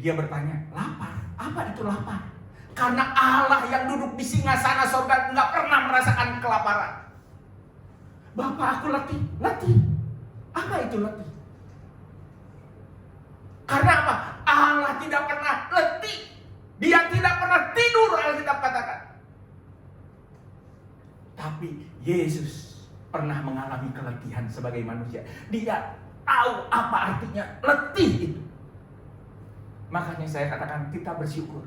dia bertanya, lapar? Apa itu lapar? Karena Allah yang duduk di singgasana sorga nggak pernah merasakan kelaparan. Bapak, aku letih. Letih? Apa itu letih? Karena apa? Allah tidak pernah letih. Dia tidak pernah tidur, Alkitab katakan. Tapi Yesus pernah mengalami keletihan sebagai manusia. Dia tahu apa artinya letih itu. Makanya saya katakan kita bersyukur.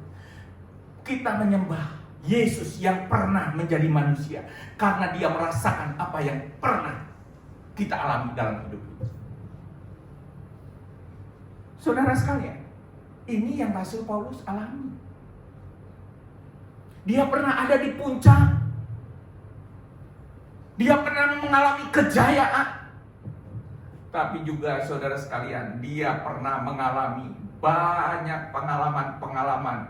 Kita menyembah Yesus yang pernah menjadi manusia. Karena dia merasakan apa yang pernah kita alami dalam hidup ini. Saudara sekalian, ini yang Rasul Paulus alami. Dia pernah ada di puncak. Dia pernah mengalami kejayaan. Tapi juga saudara sekalian, dia pernah mengalami banyak pengalaman-pengalaman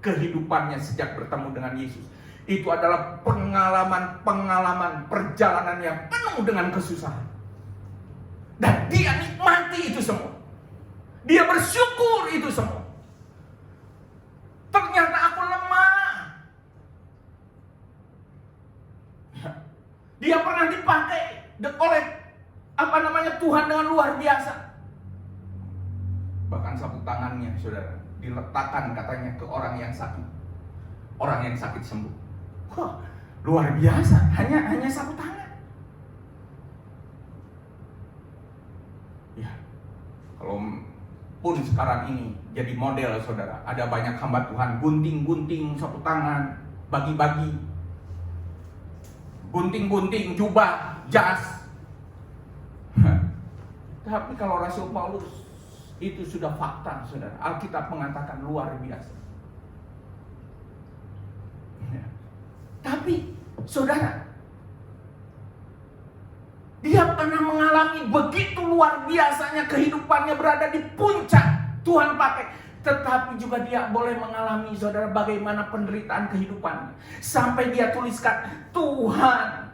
kehidupannya sejak bertemu dengan Yesus. Itu adalah pengalaman perjalanan yang penuh dengan kesusahan. Dan dia nikmati itu semua. Dia bersyukur itu semua. Ternyata aku lemah. Dia pernah dipakai oleh Tuhan dengan luar biasa. Bahkan sapu tangannya, saudara, diletakkan katanya ke orang yang sakit. Orang yang sakit sembuh. Wah, luar biasa. Hanya sapu tangan. Ya, kalau pun sekarang ini jadi model, saudara. Ada banyak hamba Tuhan gunting-gunting sapu tangan, bagi-bagi, gunting-gunting jubah, jas. Tapi kalau Rasul Paulus itu sudah fakta, saudara. Alkitab mengatakan luar biasa. Ya. Tapi, saudara, dia pernah mengalami begitu luar biasanya kehidupannya berada di puncak Tuhan pakai. Tetapi juga dia boleh mengalami, saudara, bagaimana penderitaan kehidupannya. Sampai dia tuliskan, Tuhan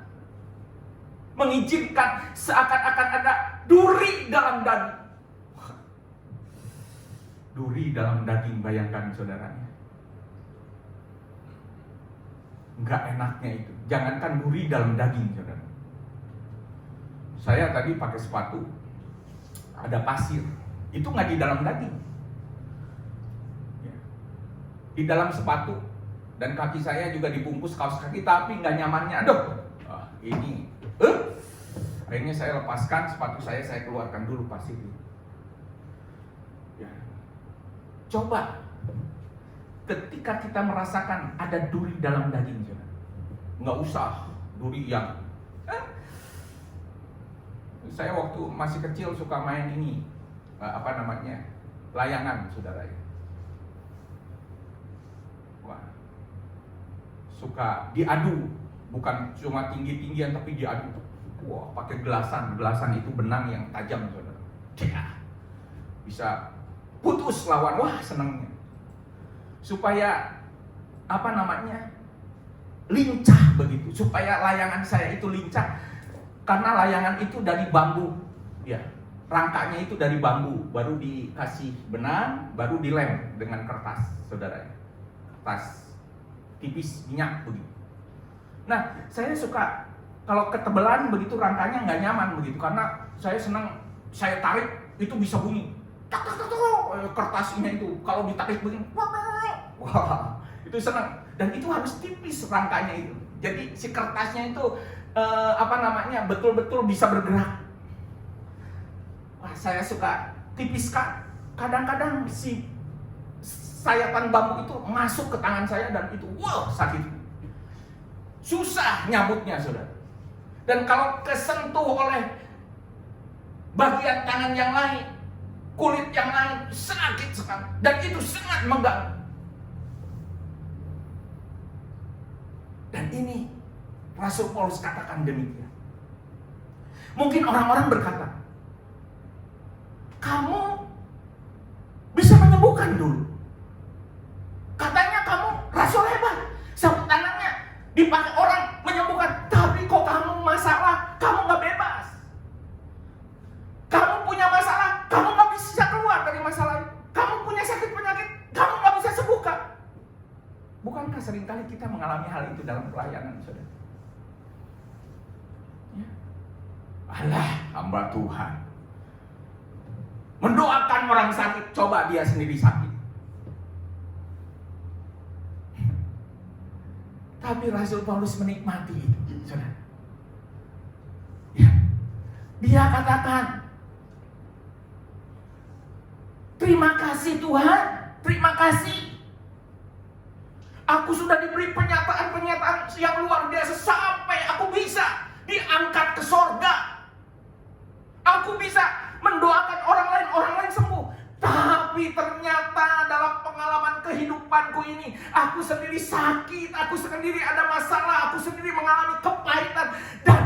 mengizinkan seakan-akan ada duri dalam daging. Duri dalam daging, bayangkan saudaranya. Enggak enaknya itu. Jangankan duri dalam daging, saudara. Saya tadi pakai sepatu, ada pasir. Itu nggak di dalam daging. Di dalam sepatu. Dan kaki saya juga dibungkus kaos kaki, tapi nggak nyamannya. Aduh, ini. Akhirnya saya lepaskan sepatu saya keluarkan dulu pasir. Ya. Coba ketika kita merasakan ada duri dalam daging, nggak usah duri yang saya waktu masih kecil suka main ini, layangan, saudara. Wah, suka diadu, bukan cuma tinggi-tinggian tapi diadu. Wah, pakai gelasan itu benang yang tajam, saudara. Bisa putus lawan, wah senangnya. Supaya lincah begitu, supaya layangan saya itu lincah. Karena layangan itu dari bambu, ya, rangkanya itu dari bambu, baru dikasih benang, baru dilem dengan kertas, saudara. Kertas tipis minyak begitu. Nah, saya suka kalau ketebalan begitu rangkanya nggak nyaman begitu, karena saya senang, saya tarik itu bisa bunyi. Kertasnya itu kalau ditarik begini, wah, itu senang. Dan itu harus tipis rangkanya itu. Jadi si kertasnya itu betul-betul bisa bergerak. Wah, saya suka tipiskan. Kadang-kadang si sayatan bambu itu masuk ke tangan saya dan itu wow, sakit. Susah nyabutnya, saudara. Dan kalau kesentuh oleh bagian tangan yang lain, kulit yang lain, sakit sekali. Dan itu sangat mengganggu. Dan ini Rasul Paulus katakan demikian. Mungkin orang-orang berkata, kamu bisa menyembuhkan dulu. Katanya kamu rasul hebat, sapu tangannya dipakai orang menyembuhkan. Tapi kok kamu masalah, kamu gak bebas. Kamu punya masalah, kamu gak bisa keluar dari masalah itu. Kamu punya sakit penyakit, kamu gak bisa sembuhkan. Bukankah seringkali kita mengalami hal itu dalam pelayanan, saudara? Ya. Alah, hamba Tuhan mendoakan orang sakit, coba dia sendiri sakit. Tapi Rasul Paulus menikmati itu, saudara. Ya. Dia katakan, terima kasih Tuhan, terima kasih. Aku sudah diberi pernyataan yang luar biasa sampai aku bisa diangkat ke sorga. Aku bisa mendoakan orang lain sembuh. Tapi ternyata dalam pengalaman kehidupanku ini, aku sendiri sakit, aku sendiri ada masalah, aku sendiri mengalami kepahitan. Dan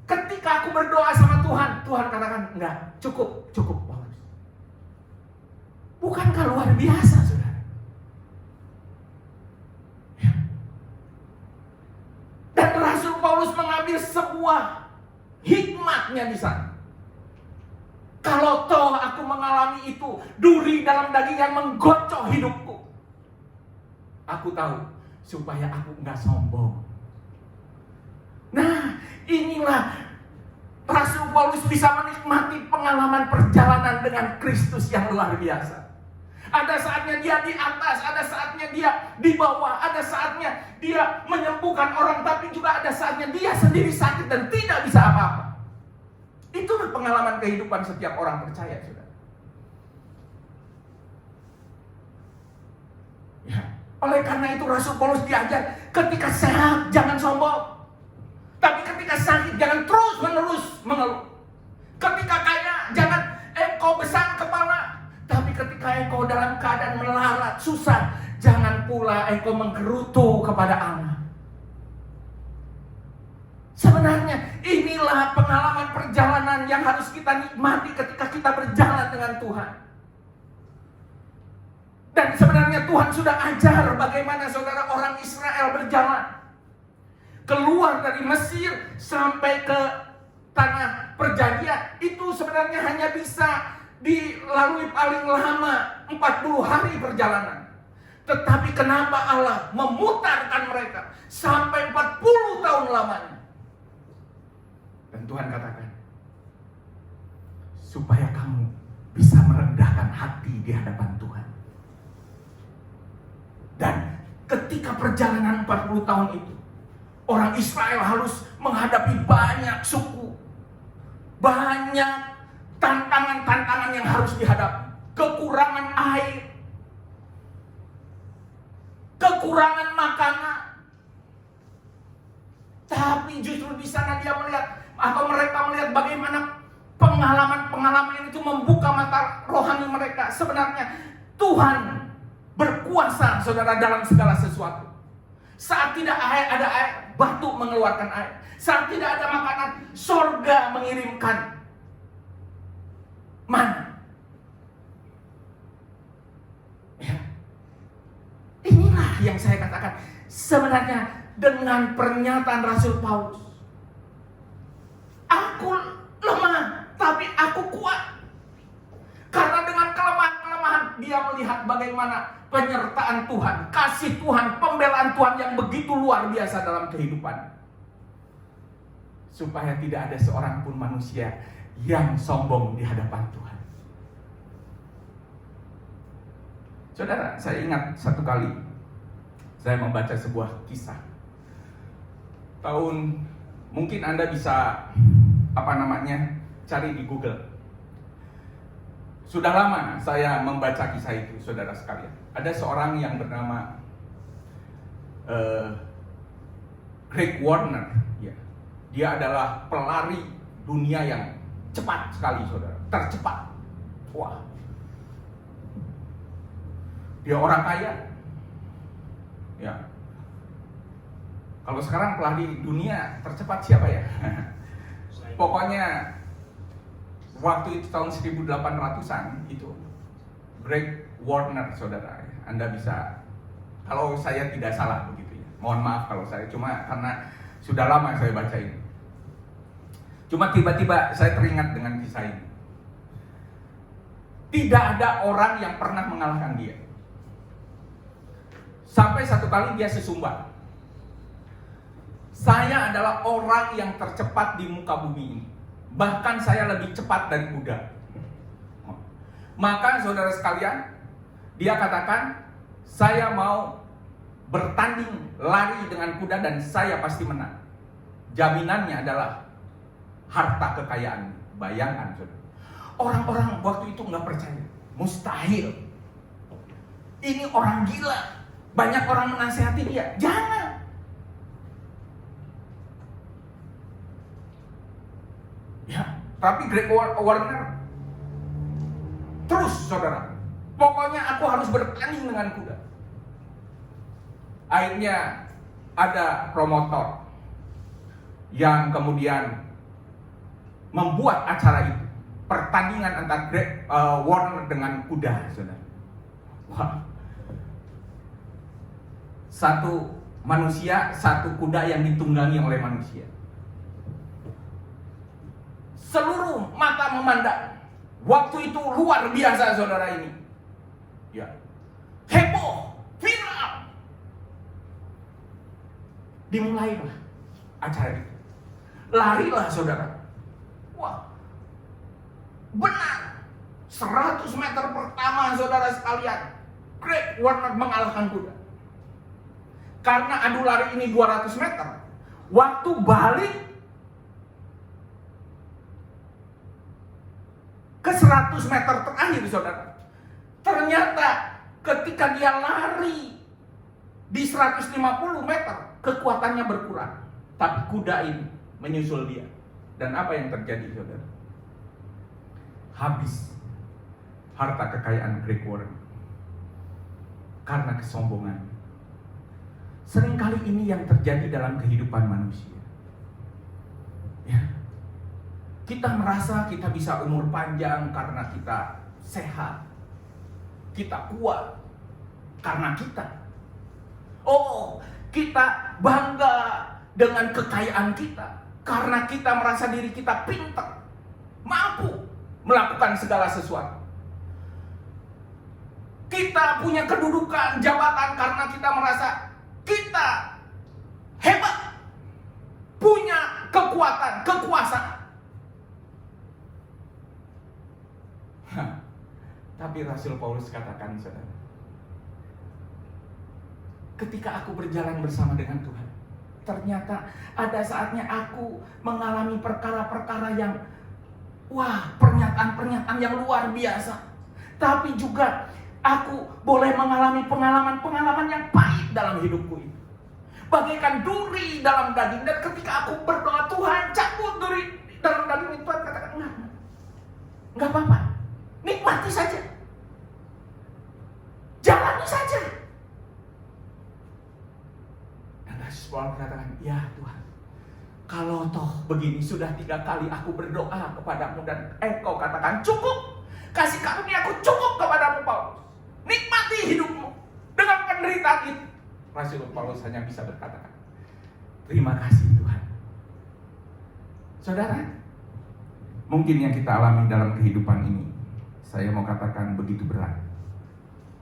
ketika aku berdoa sama Tuhan, Tuhan katakan, enggak, cukup Paulus. Bukankah luar biasa, saudara? Paulus mengambil sebuah hikmatnya di sana. Kalau toh aku mengalami itu, duri dalam daging yang menggocok hidupku, aku tahu supaya aku nggak sombong. Nah, inilah Rasul Paulus bisa menikmati pengalaman perjalanan dengan Kristus yang luar biasa. Ada saatnya dia di atas, ada saatnya dia di bawah, ada saatnya dia menyembuhkan orang, tapi juga ada saatnya dia sendiri sakit dan tidak bisa apa-apa. Itulah pengalaman kehidupan setiap orang percaya, saudara. Ya. Oleh karena itu Rasul Paulus diajar, ketika sehat jangan sombong, tapi ketika sakit jangan terus-menerus mengeluh. Ketika kaya jangan engkau besar kepala, tapi ketika engkau dalam keadaan melarat, susah, jangan pula engkau menggerutu kepada Allah. Sebenarnya inilah pengalaman perjalanan yang harus kita nikmati ketika kita berjalan dengan Tuhan. Dan sebenarnya Tuhan sudah ajar bagaimana saudara orang Israel berjalan keluar dari Mesir sampai ke tanah perjanjian. Itu sebenarnya hanya bisa dilalui paling lama 40 hari perjalanan. Tetapi kenapa Allah memutarkan mereka sampai 40 tahun lamanya? Dan Tuhan katakan, supaya kamu bisa merendahkan hati di hadapan Tuhan. Dan ketika perjalanan 40 tahun itu, orang Israel harus menghadapi banyak suku, banyak tantangan-tantangan yang harus dihadapi. Kekurangan air, kekurangan makanan. Tapi justru di sana dia melihat, atau mereka melihat bagaimana pengalaman-pengalaman itu membuka mata rohani mereka. Sebenarnya Tuhan berkuasa, saudara, dalam segala sesuatu. Saat tidak ada air, batu mengeluarkan air. Saat tidak ada makanan, sorga mengirimkan mana. Ya. Inilah yang saya katakan, sebenarnya dengan pernyataan Rasul Paulus, aku lemah, tapi aku kuat. Karena dengan kelemahan-kelemahan dia melihat bagaimana penyertaan Tuhan, kasih Tuhan, pembelaan Tuhan yang begitu luar biasa dalam kehidupan. Supaya tidak ada seorang pun manusia yang sombong di hadapan Tuhan. Saudara, saya ingat satu kali saya membaca sebuah kisah. Mungkin Anda bisa cari di Google. Sudah lama saya membaca kisah itu, saudara sekalian. Ada seorang yang bernama Rick Warner. Ya. Dia adalah pelari dunia yang cepat sekali, saudara. Tercepat. Wah. Dia orang kaya. Ya. Kalau sekarang pelari dunia tercepat siapa ya? Pokoknya waktu itu tahun 1800-an itu Rick Warner, saudara. Anda bisa, kalau saya tidak salah begitu ya. Mohon maaf kalau saya, cuma karena sudah lama saya baca ini. Cuma tiba-tiba saya teringat dengan kisah ini. Tidak ada orang yang pernah mengalahkan dia. Sampai satu kali dia sesumbar. Saya adalah orang yang tercepat di muka bumi ini. Bahkan saya lebih cepat dari kuda. Maka saudara sekalian, dia katakan, saya mau bertanding lari dengan kuda dan saya pasti menang. Jaminannya adalah harta kekayaan. Bayangkan, saudara. Orang-orang waktu itu nggak percaya. Mustahil. Ini orang gila. Banyak orang menasihati dia. Jangan. Ya, tapi Rick Warner terus, saudara. Pokoknya aku harus bertanding dengan kuda. Akhirnya ada promotor yang kemudian membuat acara itu, pertandingan antara Rick Warner dengan kuda, saudara. Wah. Satu manusia, satu kuda yang ditunggangi oleh manusia. Seluruh mata memandang. Waktu itu luar biasa saudara ini. Ya. Heboh, viral. Dimulailah acara itu. Larilah saudara. Wah. Benar. 100 meter pertama saudara sekalian, Greg Warner mengalahkan kuda. Karena adu lari ini 200 meter. Waktu balik ke 100 meter terakhir saudara, ternyata ketika dia lari di 150 meter, kekuatannya berkurang. Tapi kuda ini menyusul dia. Dan apa yang terjadi saudara? Habis harta kekayaan Greg Warner karena kesombongan. Seringkali ini yang terjadi dalam kehidupan manusia. Ya. Kita merasa kita bisa umur panjang karena kita sehat. Kita kuat karena kita. Oh, kita bangga dengan kekayaan kita karena kita merasa diri kita pintar, mampu melakukan segala sesuatu. Kita punya kedudukan, jabatan karena kita merasa kita hebat, punya kekuatan, kekuasaan. Tapi Rasul Paulus katakan saudara, ketika aku berjalan bersama dengan Tuhan, ternyata ada saatnya aku mengalami perkara-perkara yang pernyataan-pernyataan yang luar biasa. Tapi juga aku boleh mengalami pengalaman-pengalaman yang pahit dalam hidupku ini. Bagaikan duri dalam daging. Dan ketika aku berdoa, Tuhan cabut duri dalam daging ini, Tuhan katakan, enggak apa-apa, nikmati saja, jalani saja. Dan Rasul Paulus katakan, ya Tuhan, kalau toh begini, sudah 3 kali aku berdoa kepadamu dan Engkau katakan cukup, kasih karunia aku cukup kepadamu Paulus, nikmati hidupmu dengan penderitaan itu. Rasul Paulus hanya bisa berkata, terima kasih Tuhan. Saudara, mungkin yang kita alami dalam kehidupan ini, saya mau katakan begitu berat.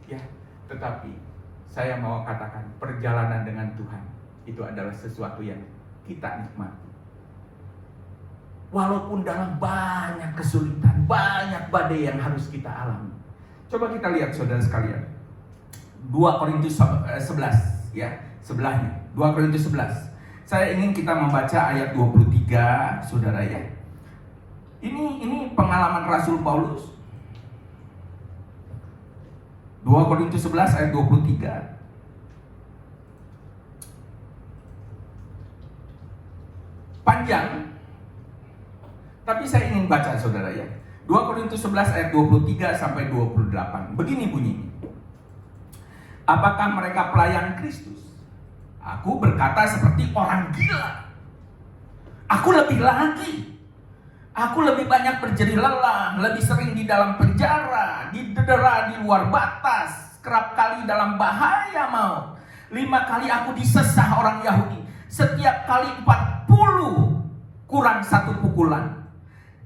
Ya, tetapi saya mau katakan perjalanan dengan Tuhan itu adalah sesuatu yang kita nikmati. Walaupun dalam banyak kesulitan, banyak badai yang harus kita alami. Coba kita lihat saudara sekalian, 2 Korintus 11 ya, sebelahnya 2 Korintus 11. Saya ingin kita membaca ayat 23 saudara ya. Ini pengalaman Rasul Paulus. 2 Korintus 11 ayat 23. Panjang, tapi saya ingin baca saudara ya. 2 Korintus 11 ayat 23 sampai 28. Begini bunyinya. Apakah mereka pelayan Kristus? Aku berkata seperti orang gila. Aku lebih lagi. Aku lebih banyak berjerih lelah, lebih sering di dalam penjara, didera di luar batas, kerap kali dalam bahaya maut. 5 kali aku disesah orang Yahudi, setiap kali 40 kurang 1 pukulan.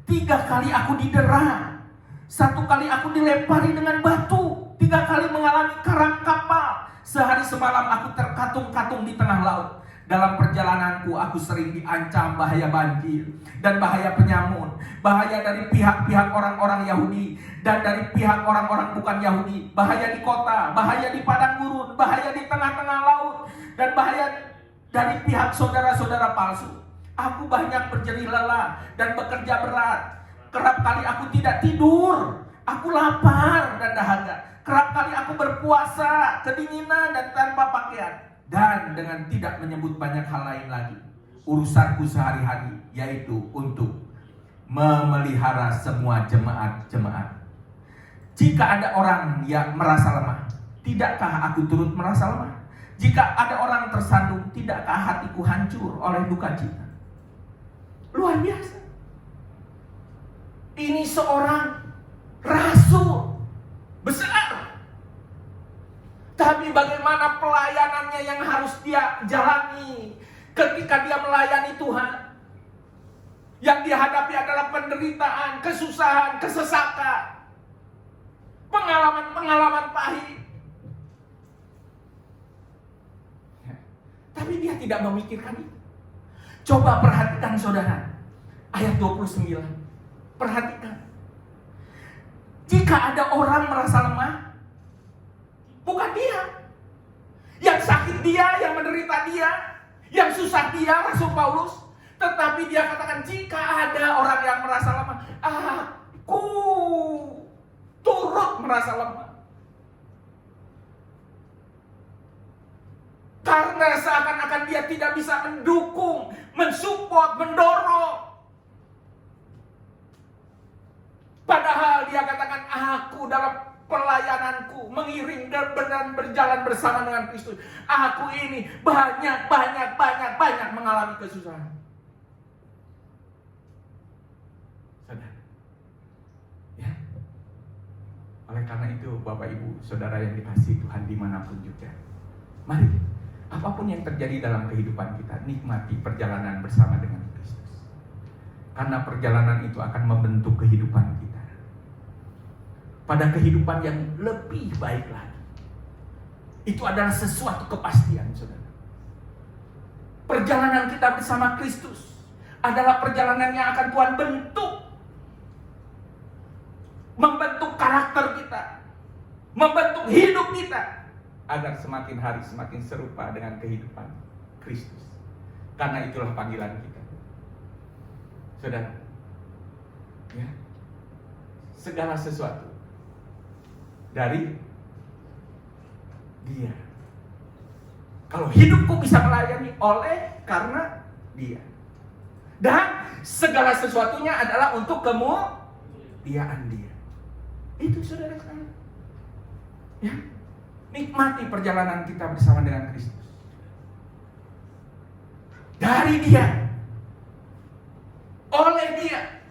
3 kali aku didera, 1 kali aku dilempari dengan batu, 3 kali mengalami karam kapal, sehari semalam aku terkatung-katung di tengah laut. Dalam perjalananku aku sering diancam bahaya banjir dan bahaya penyamun, bahaya dari pihak-pihak orang-orang Yahudi dan dari pihak orang-orang bukan Yahudi, bahaya di kota, bahaya di padang gurun, bahaya di tengah-tengah laut, dan bahaya dari pihak saudara-saudara palsu. Aku banyak berjerih lelah dan bekerja berat. Kerap kali aku tidak tidur, aku lapar dan dahaga. Kerap kali aku berpuasa, kedinginan dan tanpa pakaian. Dan dengan tidak menyebut banyak hal lain lagi, urusanku sehari-hari yaitu untuk memelihara semua jemaat-jemaat. Jika ada orang yang merasa lemah, tidakkah aku turut merasa lemah? Jika ada orang tersandung, tidakkah hatiku hancur oleh duka cita? Luar biasa. Ini seorang rasul besar. tapi bagaimana pelayanannya yang harus dia jalani ketika dia melayani Tuhan. Yang dia hadapi adalah penderitaan, kesusahan, kesesakan, pengalaman-pengalaman pahit. Ya. Tapi dia tidak memikirkan itu. Coba perhatikan saudara, ayat 29. Perhatikan. Jika ada orang merasa lemah, bukan dia. Yang sakit dia, yang menderita dia, yang susah dia, Rasul Paulus. Tetapi dia katakan, jika ada orang yang merasa lemah, aku turut merasa lemah. Karena seakan-akan dia tidak bisa mendukung, mensupport, mendorong. Padahal dia katakan, aku dalam pelayananku mengiring dan berjalan bersama dengan Kristus. Aku ini banyak mengalami kesusahan. Saudara, ya. Oleh karena itu, Bapak Ibu, Saudara yang dikasihi Tuhan dimanapun juga, mari, apapun yang terjadi dalam kehidupan kita, nikmati perjalanan bersama dengan Kristus. Karena perjalanan itu akan membentuk kehidupan kita pada kehidupan yang lebih baik lagi. Itu adalah sesuatu kepastian, saudara. Perjalanan kita bersama Kristus adalah perjalanan yang akan Tuhan bentuk, membentuk karakter kita, membentuk hidup kita, agar semakin hari semakin serupa dengan kehidupan Kristus. Karena itulah panggilan kita, saudara. Ya, segala sesuatu dari Dia. Kalau hidupku bisa melayani oleh karena Dia. Dan segala sesuatunya adalah untuk kemuliaan Dia. Itu saudara sekalian. Ya, nikmati perjalanan kita bersama dengan Kristus. Dari Dia, oleh Dia,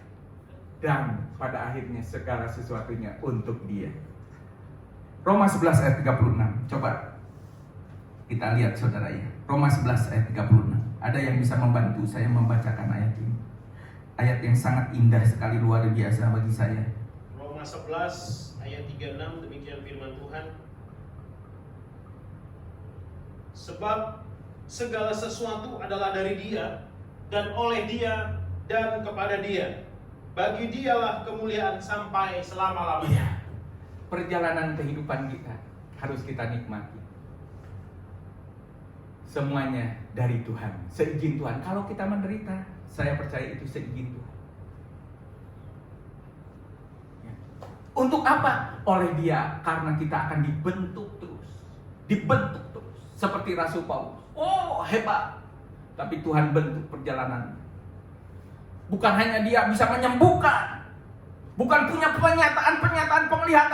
dan pada akhirnya segala sesuatunya untuk Dia. Roma 11 ayat 36. Coba kita lihat saudara ya. Roma 11 ayat 36. Ada yang bisa membantu saya membacakan ayat ini? Ayat yang sangat indah sekali, luar biasa bagi saya. Roma 11 ayat 36, demikian firman Tuhan. Sebab segala sesuatu adalah dari Dia, dan oleh Dia, dan kepada Dia. Bagi Dialah kemuliaan sampai selama-lamanya. Iya. Perjalanan kehidupan kita harus kita nikmati. Semuanya dari Tuhan, seizin Tuhan. Kalau kita menderita, saya percaya itu seizin Tuhan. Ya. Untuk apa? Oleh Dia, karena kita akan dibentuk terus. Seperti Rasul Paulus. Oh, hebat. Tapi Tuhan bentuk perjalanan. Bukan hanya Dia bisa menyembuhkan, bukan punya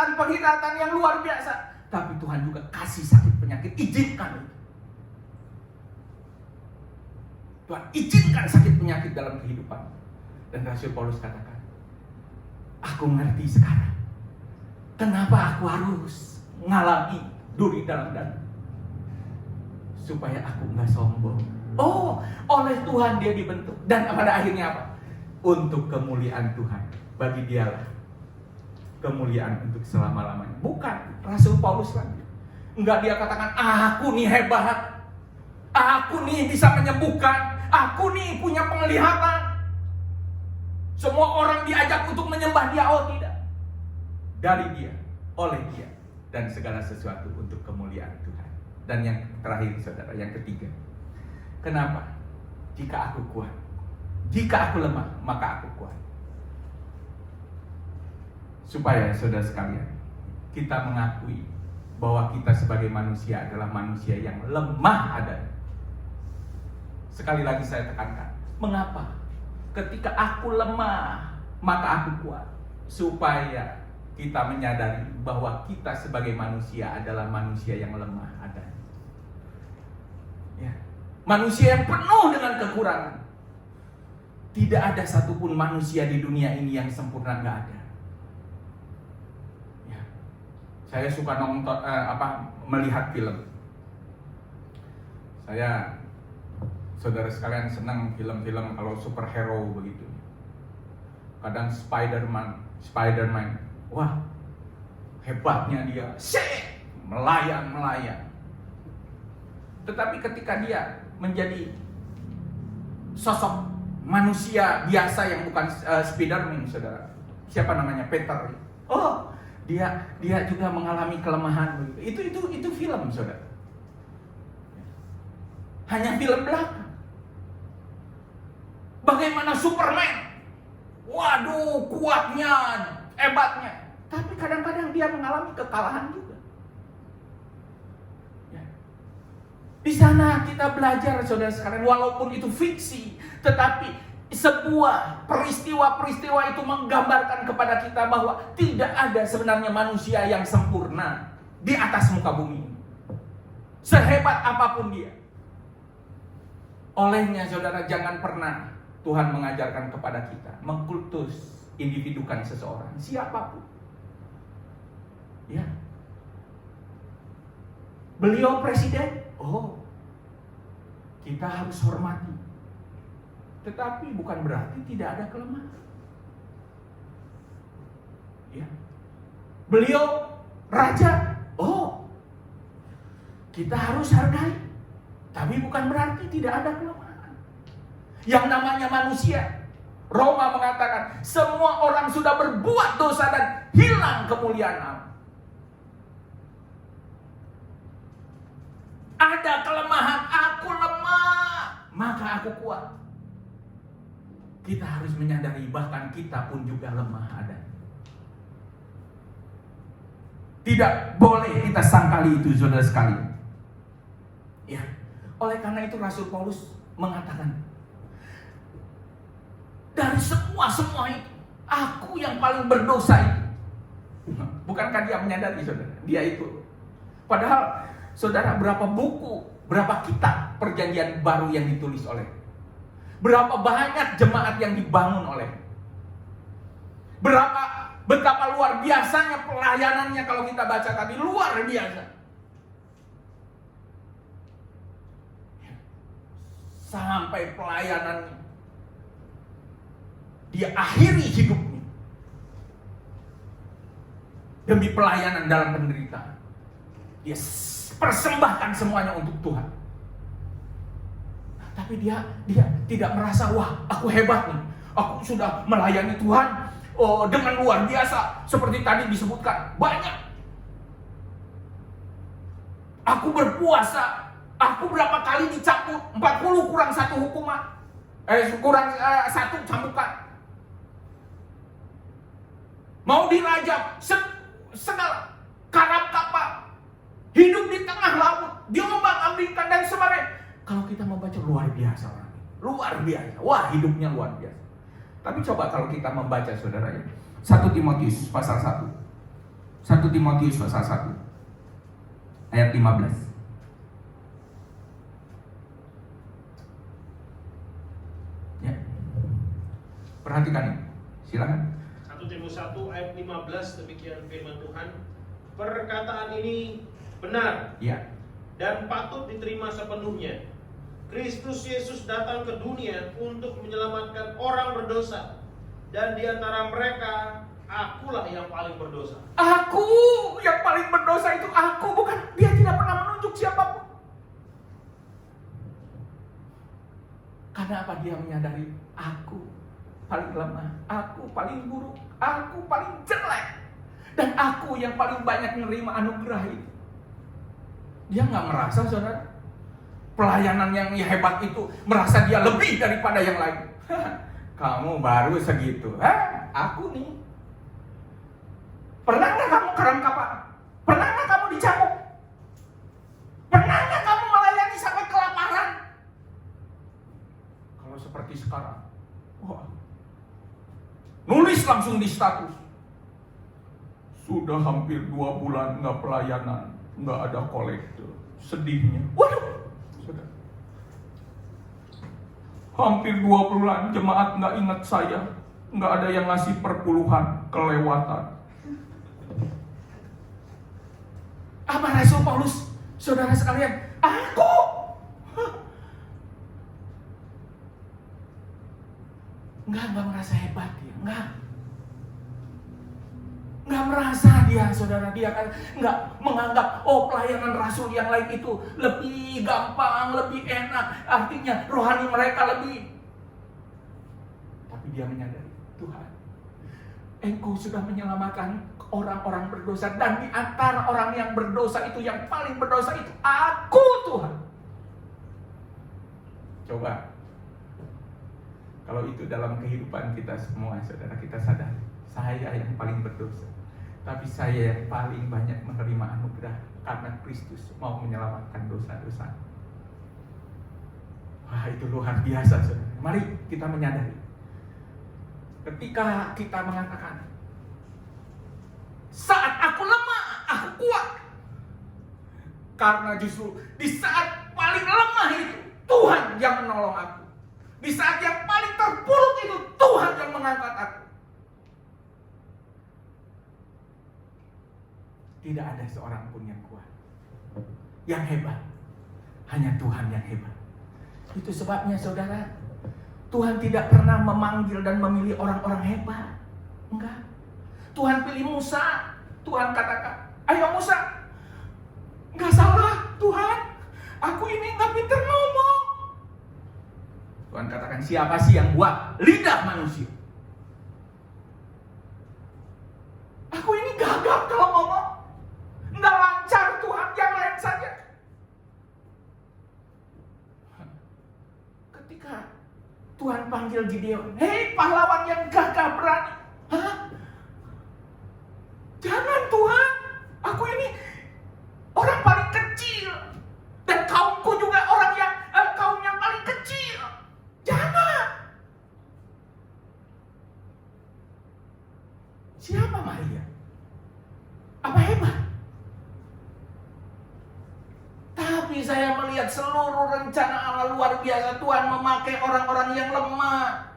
penglihatan yang luar biasa, tapi Tuhan juga kasih sakit penyakit, izinkan itu. Tuhan izinkan sakit penyakit dalam kehidupan. Dan Rasul Paulus katakan, aku mengerti sekarang kenapa aku harus mengalami duri dalam dada, supaya aku nggak sombong. Oh, oleh Tuhan dia dibentuk. Dan pada akhirnya apa? Untuk kemuliaan Tuhan. Bagi Dialah kemuliaan untuk selama-lamanya. Bukan Rasul Paulus lagi. Enggak dia katakan, aku nih hebat, aku nih bisa menyembuhkan, aku nih punya penglihatan, semua orang diajak untuk menyembah Dia. Oh tidak. Dari Dia, oleh Dia, dan segala sesuatu untuk kemuliaan Tuhan. Dan yang terakhir saudara, yang ketiga, kenapa? Jika aku kuat, jika aku lemah, maka aku kuat. Supaya saudara sekalian, kita mengakui bahwa kita sebagai manusia adalah manusia yang lemah adanya. Sekali lagi saya tekankan, mengapa? Ketika aku lemah, maka aku kuat. Supaya kita menyadari bahwa kita sebagai manusia adalah manusia yang lemah adanya. Ya. Manusia yang penuh dengan kekurangan. Tidak ada satupun manusia di dunia ini yang sempurna, nggak ada. Ya. Saya suka nonton melihat film. Saudara sekalian senang film-film kalau superhero begitu. Kadang Spider-Man, wah hebatnya dia, melayang. Tetapi ketika dia menjadi sosok manusia biasa yang bukan Spider-Man, saudara, siapa namanya, Peter, oh dia juga mengalami kelemahan begitu. Itu film, saudara. Hanya film belaka. Bagaimana Superman? Waduh, kuatnya, hebatnya. Tapi kadang-kadang dia mengalami kekalahan juga. Ya. Di sana kita belajar, saudara sekalian, walaupun itu fiksi, tetapi sebuah peristiwa-peristiwa itu menggambarkan kepada kita bahwa tidak ada sebenarnya manusia yang sempurna di atas muka bumi. Sehebat apapun dia. Olehnya, saudara, jangan pernah Tuhan mengajarkan kepada kita mengkultus individukan seseorang, siapapun. Ya. Beliau presiden, kita harus hormati. Tetapi bukan berarti tidak ada kelemahan. Ya. Beliau raja, kita harus hargai. Tapi bukan berarti tidak ada kelemahan. Yang namanya manusia, Roma mengatakan semua orang sudah berbuat dosa dan hilang kemuliaan Allah. Ada kelemahan, aku lemah, maka aku kuat. Kita harus menyadari bahkan kita pun juga lemah ada. Tidak boleh kita sangkali itu, saudara sekalian. Ya, oleh karena itu Rasul Paulus mengatakan, dari semua itu, aku yang paling berdosa itu. Bukankah dia menyadari, saudara? Dia itu. Padahal, saudara, berapa buku, berapa kitab perjanjian baru yang ditulis oleh, berapa banyak jemaat yang dibangun oleh, betapa luar biasanya pelayanannya kalau kita baca tadi, luar biasa. Sampai pelayanannya dia akhiri hidupnya demi pelayanan dalam penderitaan. Dia persembahkan semuanya untuk Tuhan. Tapi dia tidak merasa, wah aku hebat nih, aku sudah melayani Tuhan dengan luar biasa. Seperti tadi disebutkan, banyak. Aku berpuasa, aku berapa kali dicambuk, 40 kurang 1 hukuman, kurang 1 cambukan. Mau dirajam, segala karab kapal, hidup di tengah laut, diombang-ambingkan dan sebagainya. Kalau kita membaca, luar biasa orang ini, luar biasa, wah hidupnya luar biasa. Tapi coba kalau kita membaca, saudara, 1 Timotius pasal 1, 1 Timotius pasal 1 ayat 15. Ya, perhatikan ini, silakan. 1 Timotius 1 ayat 15, demikian firman Tuhan. Perkataan ini benar, Ya, dan patut diterima sepenuhnya. Kristus Yesus datang ke dunia untuk menyelamatkan orang berdosa, dan di antara mereka akulah yang paling berdosa. aku yang paling berdosa itu aku, bukan, dia tidak pernah menunjuk siapapun. Karena apa? Dia menyadari aku paling lemah, aku paling buruk, aku paling jelek, dan aku yang paling banyak menerima anugerah itu. Dia nggak merasa, saudara, pelayanan yang hebat itu merasa dia lebih daripada yang lain. Kamu baru segitu, aku nih. Pernah nggak kamu kerang kapal? Pernah nggak kamu dicambuk? Pernah nggak kamu melayani sampai kelaparan? Kalau seperti sekarang, wah, nulis langsung di status. Sudah hampir 2 bulan nggak pelayanan, nggak ada kolektor. Sedihnya, waduh, sudah. Hampir 2 bulan jemaat nggak ingat saya, nggak ada yang ngasih perpuluhan, kelewatan. Apa Rasul Paulus? Saudara sekalian, aku. Enggak merasa hebat dia, enggak merasa dia, saudara, dia kan enggak menganggap pelayanan rasul yang lain itu lebih gampang, lebih enak, artinya rohani mereka lebih. Tapi dia menyadari, Tuhan, Engkau sudah menyelamatkan orang-orang berdosa, dan di antara orang yang berdosa itu, yang paling berdosa itu aku, Tuhan. Coba kalau itu dalam kehidupan kita semua, saudara, kita sadar, saya yang paling berdosa, tapi saya yang paling banyak menerima anugerah karena Kristus mau menyelamatkan dosa-dosa. Wah, itu luar biasa, saudara. Mari kita menyadari, ketika kita mengatakan, saat aku lemah, aku kuat. Karena justru di saat paling lemah itu, Tuhan yang menolong aku. Di saat yang paling terpuruk itu, Tuhan yang mengangkat aku. Tidak ada seorang pun yang kuat, yang hebat. Hanya Tuhan yang hebat. Itu sebabnya, saudara, Tuhan tidak pernah memanggil dan memilih orang-orang hebat. Enggak. Tuhan pilih Musa. Tuhan katakan, ayo Musa. Enggak salah, Tuhan. Aku ini enggak pintar ngomong. Tuhan katakan, siapa sih yang buat lidah manusia? Aku ini gagap kalau ngomong. Enggak lancar, Tuhan, yang lain saja. Ketika Tuhan panggil Gideon, hei pahlawan yang gagah berani. Hah? Jangan, Tuhan, aku ini orang paling kecil, dan kaumku juga orang yang kaum yang paling kecil. Jangan. Siapa Maria? Apa hebat? Tapi saya melihat seluruh rencana Allah luar biasa. Tuhan memakai orang-orang yang lemah.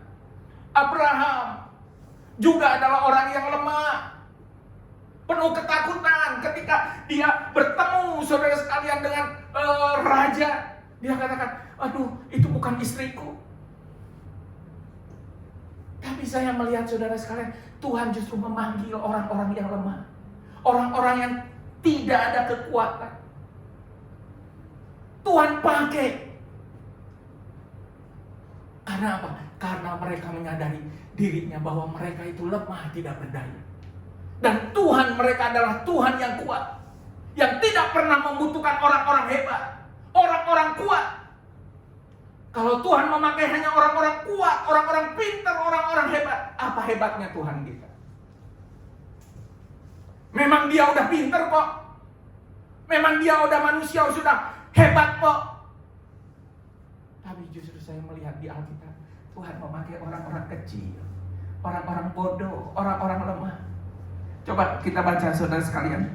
Abraham juga adalah orang yang lemah, penuh ketakutan ketika dia bertemu, saudara sekalian, dengan raja. Dia katakan, aduh, itu bukan istriku. Tapi saya melihat, saudara sekalian, Tuhan justru memanggil orang-orang yang lemah, orang-orang yang tidak ada kekuatan. Tuhan pakai. Karena apa? Karena mereka menyadari dirinya bahwa mereka itu lemah, tidak berdaya. Dan Tuhan mereka adalah Tuhan yang kuat, yang tidak pernah membutuhkan orang-orang hebat, orang-orang kuat. Kalau Tuhan memakai hanya orang-orang kuat, orang-orang pintar, orang-orang hebat, apa hebatnya Tuhan kita? Memang dia udah pintar kok. Memang dia udah manusia, sudah hebat kok. Tapi justru saya melihat di Alkitab, Tuhan memakai orang-orang kecil, orang-orang bodoh, orang-orang lemah. Coba kita baca, saudara sekalian.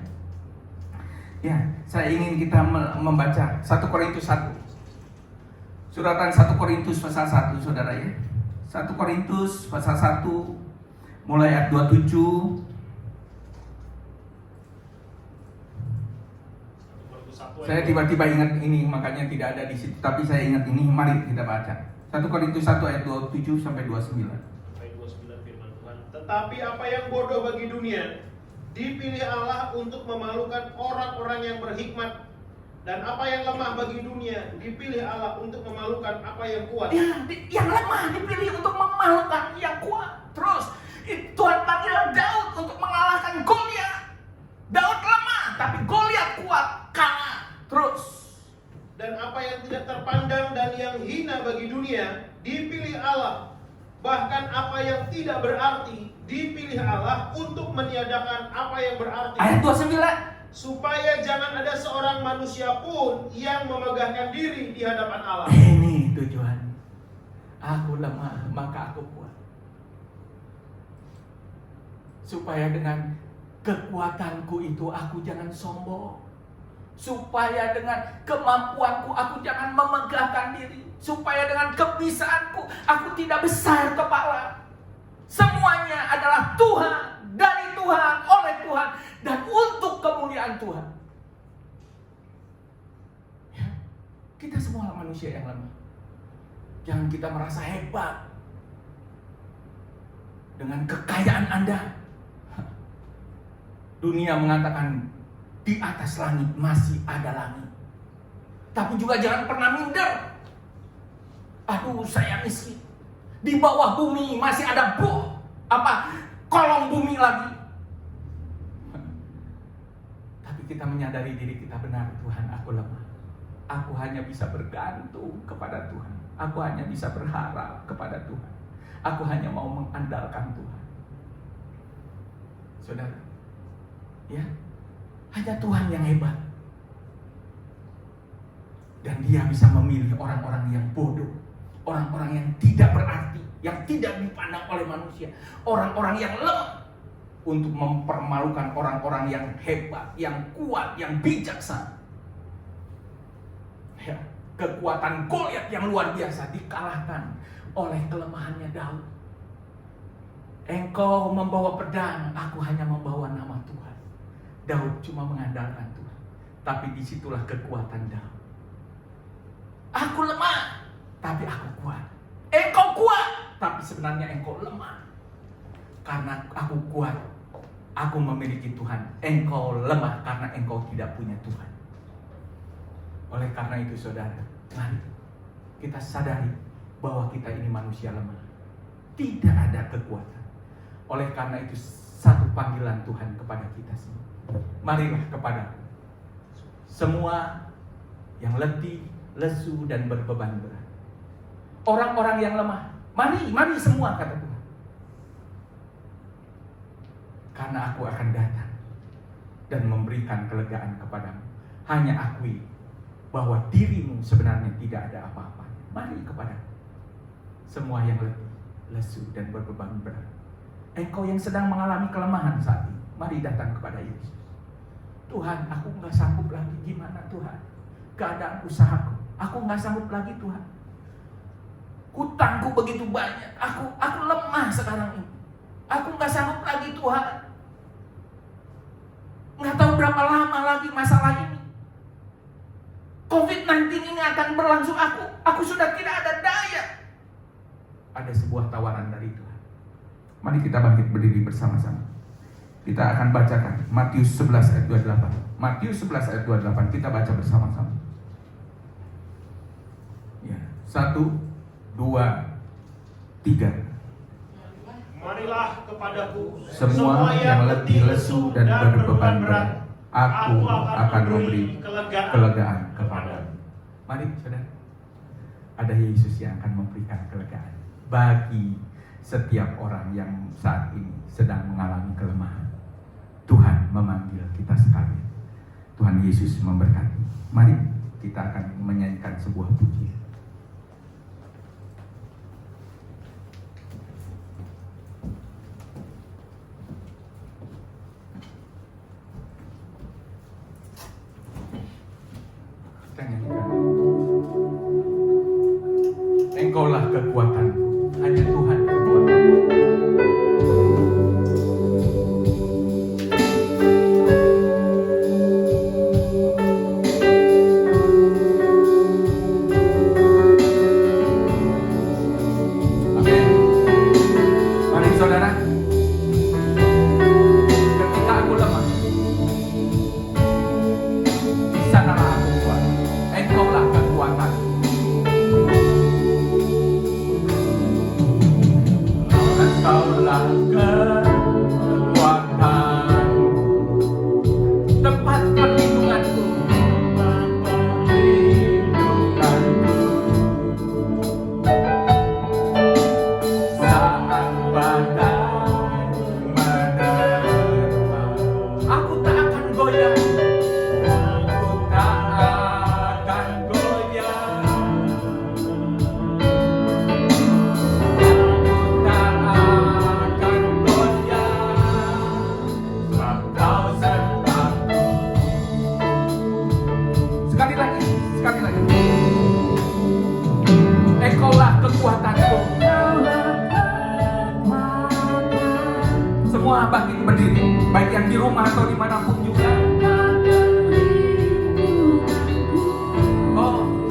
Ya, saya ingin kita membaca 1 Korintus 1. Suratan 1 Korintus pasal 1, saudara ya. 1 Korintus pasal 1 mulai ayat 27. Saya tiba-tiba ingat ini, makanya tidak ada di situ, tapi saya ingat ini. Mari kita baca 1 Korintus 1 ayat 27 sampai 29. Sampai 29 firman Tuhan. Tetapi apa yang bodoh bagi dunia dipilih Allah untuk memalukan orang-orang yang berhikmat, dan apa yang lemah bagi dunia dipilih Allah untuk memalukan apa yang kuat. Ya, yang lemah dipilih untuk memalukan yang kuat. Terus Tuhan panggil Daud untuk mengalahkan Goliat. Daud lemah, tapi Goliat kuat, kalah. Terus, Dan apa yang tidak terpandang dan yang hina bagi dunia dipilih Allah. Bahkan apa yang tidak berarti dipilih Allah untuk meniadakan apa yang berarti. ayat 29. Supaya jangan ada seorang manusia pun yang memegahkan diri di hadapan Allah. Ini tujuan. Aku lemah, maka aku kuat. Supaya dengan kekuatanku itu aku jangan sombong. Supaya dengan kemampuanku aku jangan memegahkan diri. Supaya dengan kebisaanku aku tidak besar kepala. Semuanya adalah Tuhan, dari Tuhan, oleh Tuhan, dan untuk kemuliaan Tuhan. Kita semua manusia yang lemah. Jangan kita merasa hebat dengan kekayaan Anda. Dunia mengatakan di atas langit masih ada langit. Tapi juga jangan pernah minder. Aduh, saya miskin. Di bawah bumi masih ada kolong bumi lagi. Tapi kita menyadari diri kita benar, Tuhan, aku lemah. Aku hanya bisa bergantung kepada Tuhan. Aku hanya bisa berharap kepada Tuhan. Aku hanya mau mengandalkan Tuhan. Saudara, ya, hanya Tuhan yang hebat. Dan Dia bisa memilih orang-orang yang bodoh, orang-orang yang tidak berarti, yang tidak dipandang oleh manusia, orang-orang yang lemah, untuk mempermalukan orang-orang yang hebat, yang kuat, yang bijaksana. Ya, kekuatan Goliat yang luar biasa dikalahkan oleh kelemahannya Daud. Engkau membawa pedang, aku hanya membawa nama Tuhan. Daud cuma mengandalkan Tuhan. Tapi disitulah kekuatan Daud. Aku lemah, tapi aku kuat. Engkau kuat, tapi sebenarnya engkau lemah. Karena aku kuat, aku memiliki Tuhan. Engkau lemah karena engkau tidak punya Tuhan. Oleh karena itu saudara, mari kita sadari bahwa kita ini manusia lemah. Tidak ada kekuatan. Oleh karena itu satu panggilan Tuhan kepada kita semua. Marilah kepada semua yang letih, lesu dan berbeban berat. Orang-orang yang lemah, mari semua, kata Tuhan. Karena aku akan datang dan memberikan kelegaan kepadamu. Hanya akui bahwa dirimu sebenarnya tidak ada apa-apa. Mari kepada semua yang letih, lesu dan berbeban berat. Engkau yang sedang mengalami kelemahan saat ini, mari datang kepada Yesus. Tuhan, aku nggak sanggup lagi. Gimana Tuhan? Keadaan usahaku, aku nggak sanggup lagi Tuhan. Hutangku begitu banyak. Aku lemah sekarang ini. Aku nggak sanggup lagi Tuhan. Nggak tahu berapa lama lagi masalah ini. COVID-19 ini akan berlangsung. Aku sudah tidak ada daya. Ada sebuah tawaran dari Tuhan. Mari kita bangkit berdiri bersama-sama. Kita akan bacakan Matius 11 ayat 28. Matius 11 ayat 28 kita baca bersama-sama. Ya, 1, 2, 3. Marilah kepadaku Semua yang letih, lesu dan berbeban berat, aku akan memberi kelegaan kepadamu. Mari saudara, ada Yesus yang akan memberikan kelegaan bagi setiap orang yang saat ini sedang mengalami kelemahan. Tuhan memanggil kita sekalian. Tuhan Yesus memberkati. Mari kita akan menyanyikan sebuah pujian. Kita nyanyikan. Engkaulah kekuatanku, hanya Tuhan kekuatanku.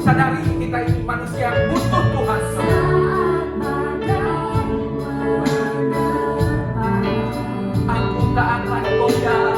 sadari kita ini manusia yang butuh Tuhan. Aku tak akan goyah.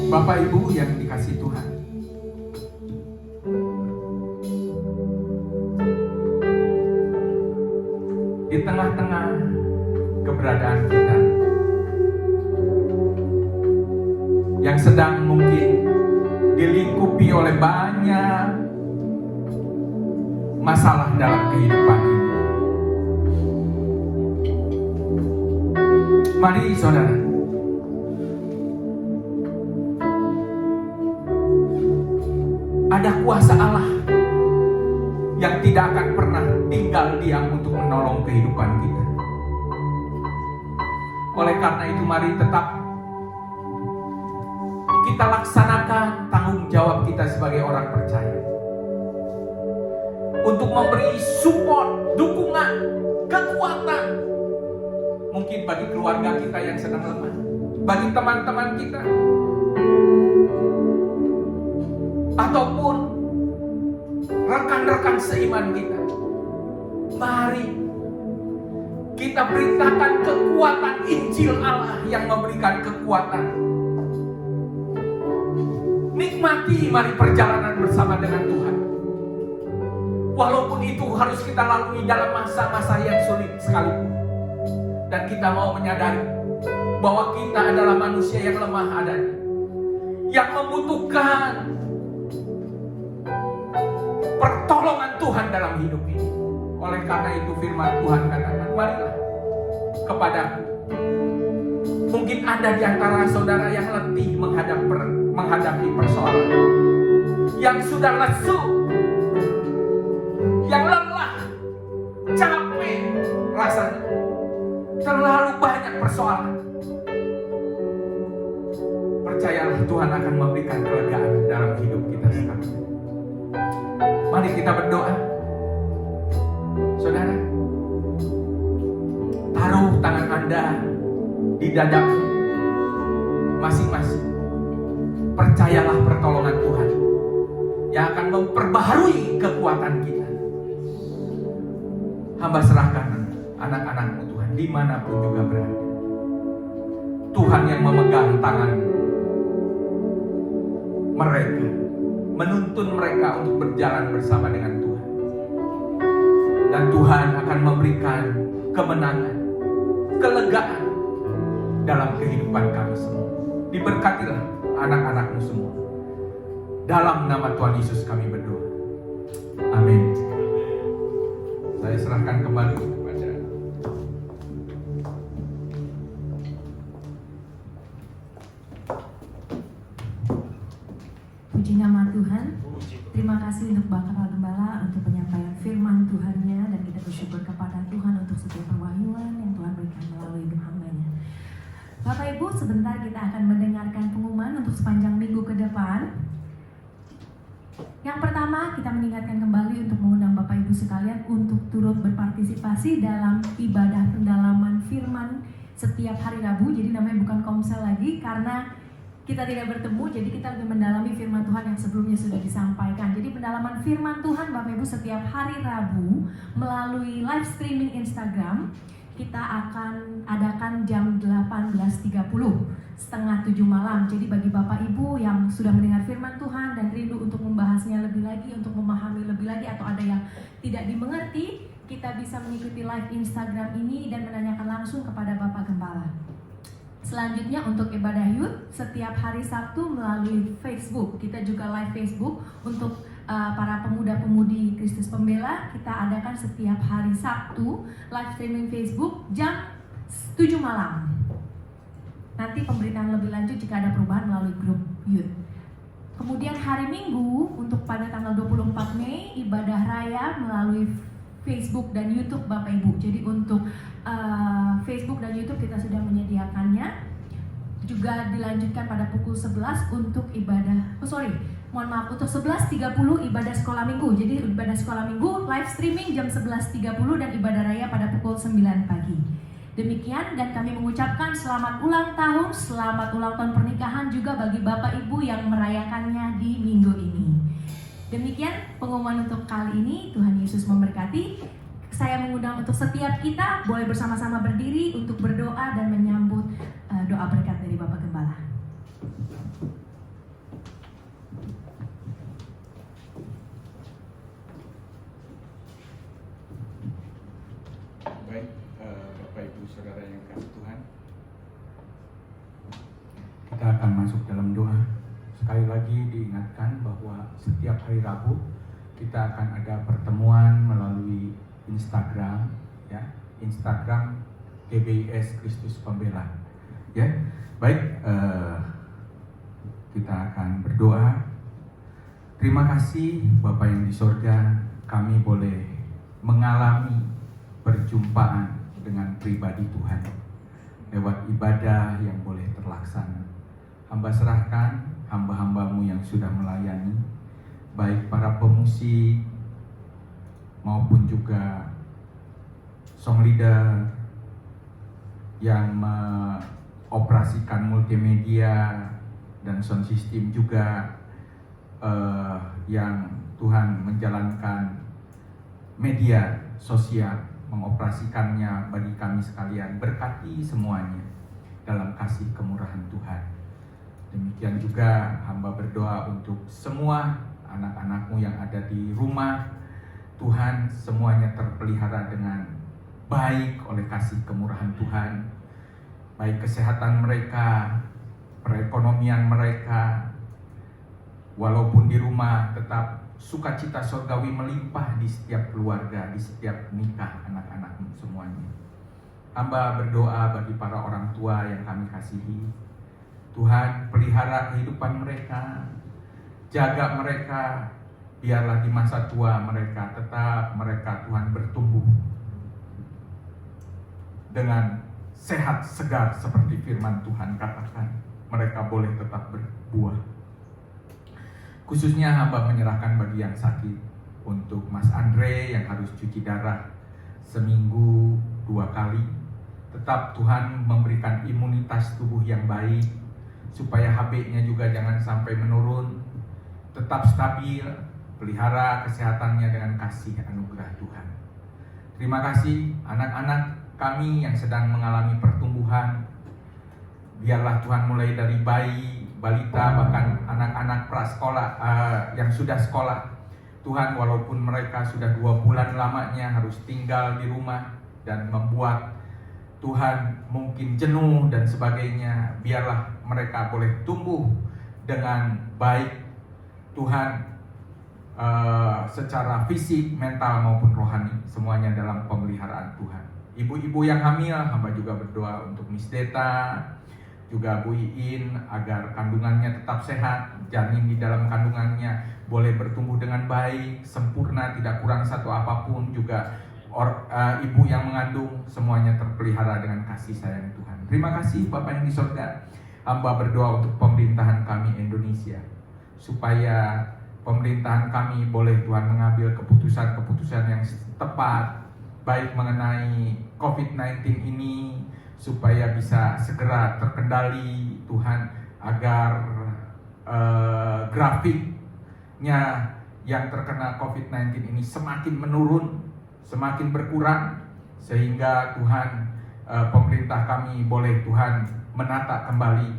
Bapak Ibu yang dikasihi Tuhan, di tengah-tengah keberadaan kita yang sedang mungkin dilingkupi oleh banyak masalah dalam kehidupan ini, mari saudara, ada kuasa Allah yang tidak akan pernah tinggal diam untuk menolong kehidupan kita. Oleh karena itu mari tetap kita laksanakan tanggung jawab kita sebagai orang percaya untuk memberi support, dukungan, kekuatan mungkin bagi keluarga kita yang sedang lemah, bagi teman-teman kita, ataupun rekan-rekan seiman kita. Mari kita beritakan kekuatan Injil Allah yang memberikan kekuatan. Nikmati mari perjalanan bersama dengan Tuhan. Walaupun itu harus kita lalui dalam masa-masa yang sulit sekalipun. Dan kita mau menyadari bahwa kita adalah manusia yang lemah adanya, yang membutuhkan pertolongan Tuhan dalam hidup ini. Oleh karena itu firman Tuhan katakan, marilah kepadaku. Mungkin ada di antara saudara yang letih menghadapi persoalan, yang sudah lesu, yang lelah, capek rasanya, terlalu banyak persoalan. Percayalah Tuhan akan memberikan kelegaan dalam hidup kita sekarang. Mari kita berdoa. Saudara, taruh tangan Anda di dada masing-masing. Percayalah pertolongan Tuhan yang akan memperbaharui kekuatan kita. Hamba serahkan anak-anak-Mu Tuhan, dimanapun juga berada. Tuhan yang memegang tangan mereka, menuntun mereka untuk berjalan bersama dengan Tuhan. Dan Tuhan Tuhan akan memberikan kemenangan, kelegaan dalam kehidupan kami semua. Diberkatilah anak-anakmu semua. Dalam nama Tuhan Yesus kami berdoa. Amin. Saya serahkan kembali kepada Puji nama Tuhan. Terima kasih untuk Bapak Gembala untuk penyampaian firman Tuhannya, dan kita bersyukur kepada Tuhan untuk setiap perwahyuan yang Tuhan berikan melalui hamba-Nya. Bapak Ibu, sebentar kita akan mendengarkan pengumuman untuk sepanjang minggu ke depan. Yang pertama, kita mengingatkan kembali untuk mengundang Bapak Ibu sekalian untuk turut berpartisipasi dalam ibadah pendalaman firman setiap hari Rabu. Jadi namanya bukan komsel lagi, karena kita tidak bertemu, jadi kita lebih mendalami firman Tuhan yang sebelumnya sudah disampaikan. Jadi pendalaman firman Tuhan Bapak Ibu setiap hari Rabu melalui live streaming Instagram. Kita akan adakan jam 18.30, setengah 7 malam. Jadi bagi Bapak Ibu yang sudah mendengar firman Tuhan dan rindu untuk membahasnya lebih lagi, untuk memahami lebih lagi, atau ada yang tidak dimengerti, kita bisa mengikuti live Instagram ini dan menanyakan langsung kepada Bapak Gembala. Selanjutnya untuk ibadah youth setiap hari Sabtu melalui Facebook. Kita juga live Facebook untuk para pemuda-pemudi Kristus Pembela. Kita adakan setiap hari Sabtu live streaming Facebook jam 7 malam. Nanti pemberitaan lebih lanjut jika ada perubahan melalui grup youth. Kemudian hari Minggu untuk pada tanggal 24 Mei ibadah raya melalui Facebook dan YouTube Bapak Ibu. Jadi untuk Facebook dan YouTube kita sudah menyediakannya. Juga dilanjutkan pada pukul 11 untuk ibadah, untuk 11.30 ibadah sekolah minggu. Jadi ibadah sekolah minggu live streaming jam 11.30 dan ibadah raya pada pukul 9 pagi. Demikian, dan kami mengucapkan selamat ulang tahun pernikahan juga bagi Bapak Ibu yang merayakannya di minggu ini. Demikian pengumuman untuk kali ini. Tuhan Yesus memberkati. Saya mengundang untuk setiap kita boleh bersama-sama berdiri untuk berdoa dan menyambut doa berkat dari Bapak Gembala. baik Bapak Ibu Saudara yang kasih Tuhan. Kita akan masuk dalam doa. Sekali lagi diingatkan bahwa setiap hari Rabu kita akan ada pertemuan melalui Instagram, ya, Instagram GBIS Kristus Pembela, ya. Baik, kita akan berdoa. Terima kasih Bapa yang di sorga, kami boleh mengalami perjumpaan dengan pribadi Tuhan lewat ibadah yang boleh terlaksana. Hamba serahkan hamba-hambamu yang sudah melayani, baik para pemusik maupun juga song leader yang mengoperasikan multimedia dan sound system juga, yang Tuhan menjalankan media sosial, mengoperasikannya bagi kami sekalian. Berkati semuanya dalam kasih kemurahan Tuhan. Demikian juga hamba berdoa untuk semua anak-anakmu yang ada di rumah. Tuhan, semuanya terpelihara dengan baik oleh kasih kemurahan Tuhan. Baik kesehatan mereka, perekonomian mereka, walaupun di rumah tetap sukacita surgawi melimpah di setiap keluarga, di setiap nikah anak-anakmu semuanya. Hamba berdoa bagi para orang tua yang kami kasihi. Tuhan, pelihara kehidupan mereka, jaga mereka, biarlah di masa tua mereka Tuhan bertumbuh dengan sehat segar seperti firman Tuhan katakan. Mereka boleh tetap berbuah. Khususnya hamba menyerahkan bagi yang sakit, untuk Mas Andre yang harus cuci darah seminggu 2 kali. Tetap Tuhan memberikan imunitas tubuh yang baik, supaya HB-nya juga jangan sampai menurun, tetap stabil. Pelihara kesehatannya dengan kasih anugerah Tuhan. Terima kasih anak-anak kami yang sedang mengalami pertumbuhan. Biarlah Tuhan mulai dari bayi, balita, bahkan anak-anak prasekolah yang sudah sekolah. Tuhan, walaupun mereka sudah 2 bulan lamanya harus tinggal di rumah dan membuat Tuhan mungkin jenuh dan sebagainya, biarlah mereka boleh tumbuh dengan baik Tuhan, secara fisik, mental maupun rohani, semuanya dalam pemeliharaan Tuhan. Ibu-ibu yang hamil, hamba juga berdoa untuk Miss Deta, juga Bu Iin, agar kandungannya tetap sehat, janin di dalam kandungannya boleh bertumbuh dengan baik, sempurna, tidak kurang satu apapun. Juga ibu yang mengandung, semuanya terpelihara dengan kasih sayang Tuhan. Terima kasih Bapak yang di surga. Hamba berdoa untuk pemerintahan kami Indonesia, supaya pemerintahan kami boleh Tuhan mengambil keputusan-keputusan yang tepat, baik mengenai COVID-19 ini, supaya bisa segera terkendali Tuhan, agar grafiknya yang terkena COVID-19 ini semakin menurun, semakin berkurang, sehingga Tuhan, pemerintah kami boleh Tuhan menata kembali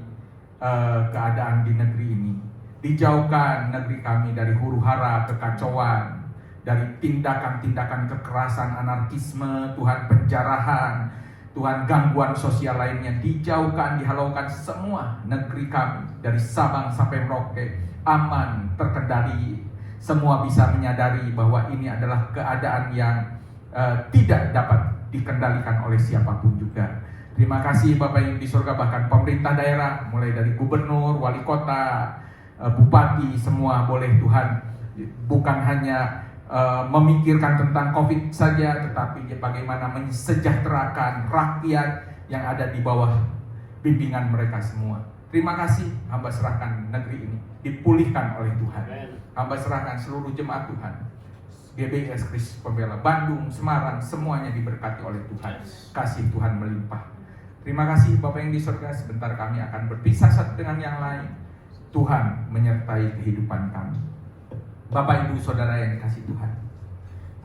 keadaan di negeri ini. Dijauhkan negeri kami dari huru-hara kekacauan, dari tindakan-tindakan kekerasan, anarkisme, Tuhan, penjarahan, Tuhan, gangguan sosial lainnya. Dijauhkan, dihalaukan semua negeri kami dari Sabang sampai Merauke aman, terkendali. Semua bisa menyadari bahwa ini adalah keadaan yang tidak dapat dikendalikan oleh siapapun juga. Terima kasih Bapak yang di surga, bahkan pemerintah daerah, mulai dari gubernur, wali kota, bupati, semua boleh Tuhan bukan hanya memikirkan tentang COVID saja, tetapi bagaimana mensejahterakan rakyat yang ada di bawah bimbingan mereka semua. Terima kasih, hamba serahkan negeri ini dipulihkan oleh Tuhan. Hamba serahkan seluruh jemaat Tuhan, GBS Kristus Pembela, Bandung, Semarang, semuanya diberkati oleh Tuhan. Kasih Tuhan melimpah. Terima kasih Bapak yang di surga. Sebentar kami akan berpisah satu dengan yang lain. Tuhan menyertai kehidupan kami. Bapak, Ibu, Saudara yang dikasihi Tuhan,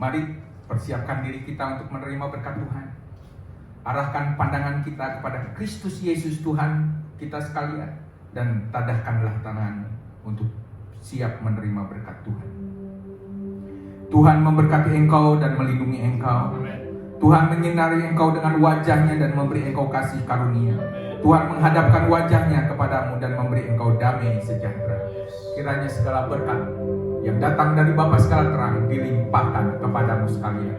mari persiapkan diri kita untuk menerima berkat Tuhan. Arahkan pandangan kita kepada Kristus Yesus Tuhan kita sekalian, dan tadahkanlah tangan untuk siap menerima berkat Tuhan. Tuhan memberkati engkau dan melindungi engkau. Tuhan menyinari engkau dengan wajahnya dan memberi engkau kasih karunia. Tuhan menghadapkan wajahnya kepadamu dan memberi engkau damai sejahtera. Kiranya segala berkat yang datang dari Bapa segala terang dilimpahkan kepadamu sekalian.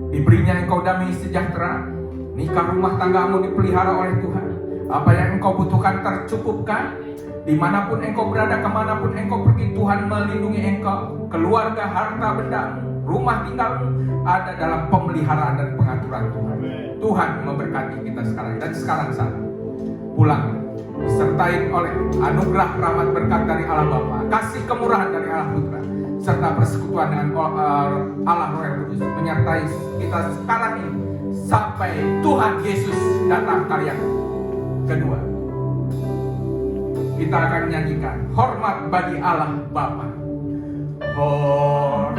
Diberinya engkau damai sejahtera, nikah rumah tanggamu dipelihara oleh Tuhan. Apa yang engkau butuhkan tercukupkan. Dimanapun engkau berada, kemanapun engkau pergi, Tuhan melindungi engkau. Keluarga, harta bendamu, rumah tinggalmu ada dalam pemeliharaan dan pengaturan Tuhan. Tuhan memberkati kita sekarang. Dan sekarang saat pulang disertai oleh anugerah rahmat berkat dari Allah Bapa, kasih kemurahan dari Allah Putra, serta persekutuan dengan Allah Roh yang Kudus menyertai kita sekarang ini sampai Tuhan Yesus datang kali yang kedua. Kita akan nyanyikan hormat bagi Allah Bapa. Hormat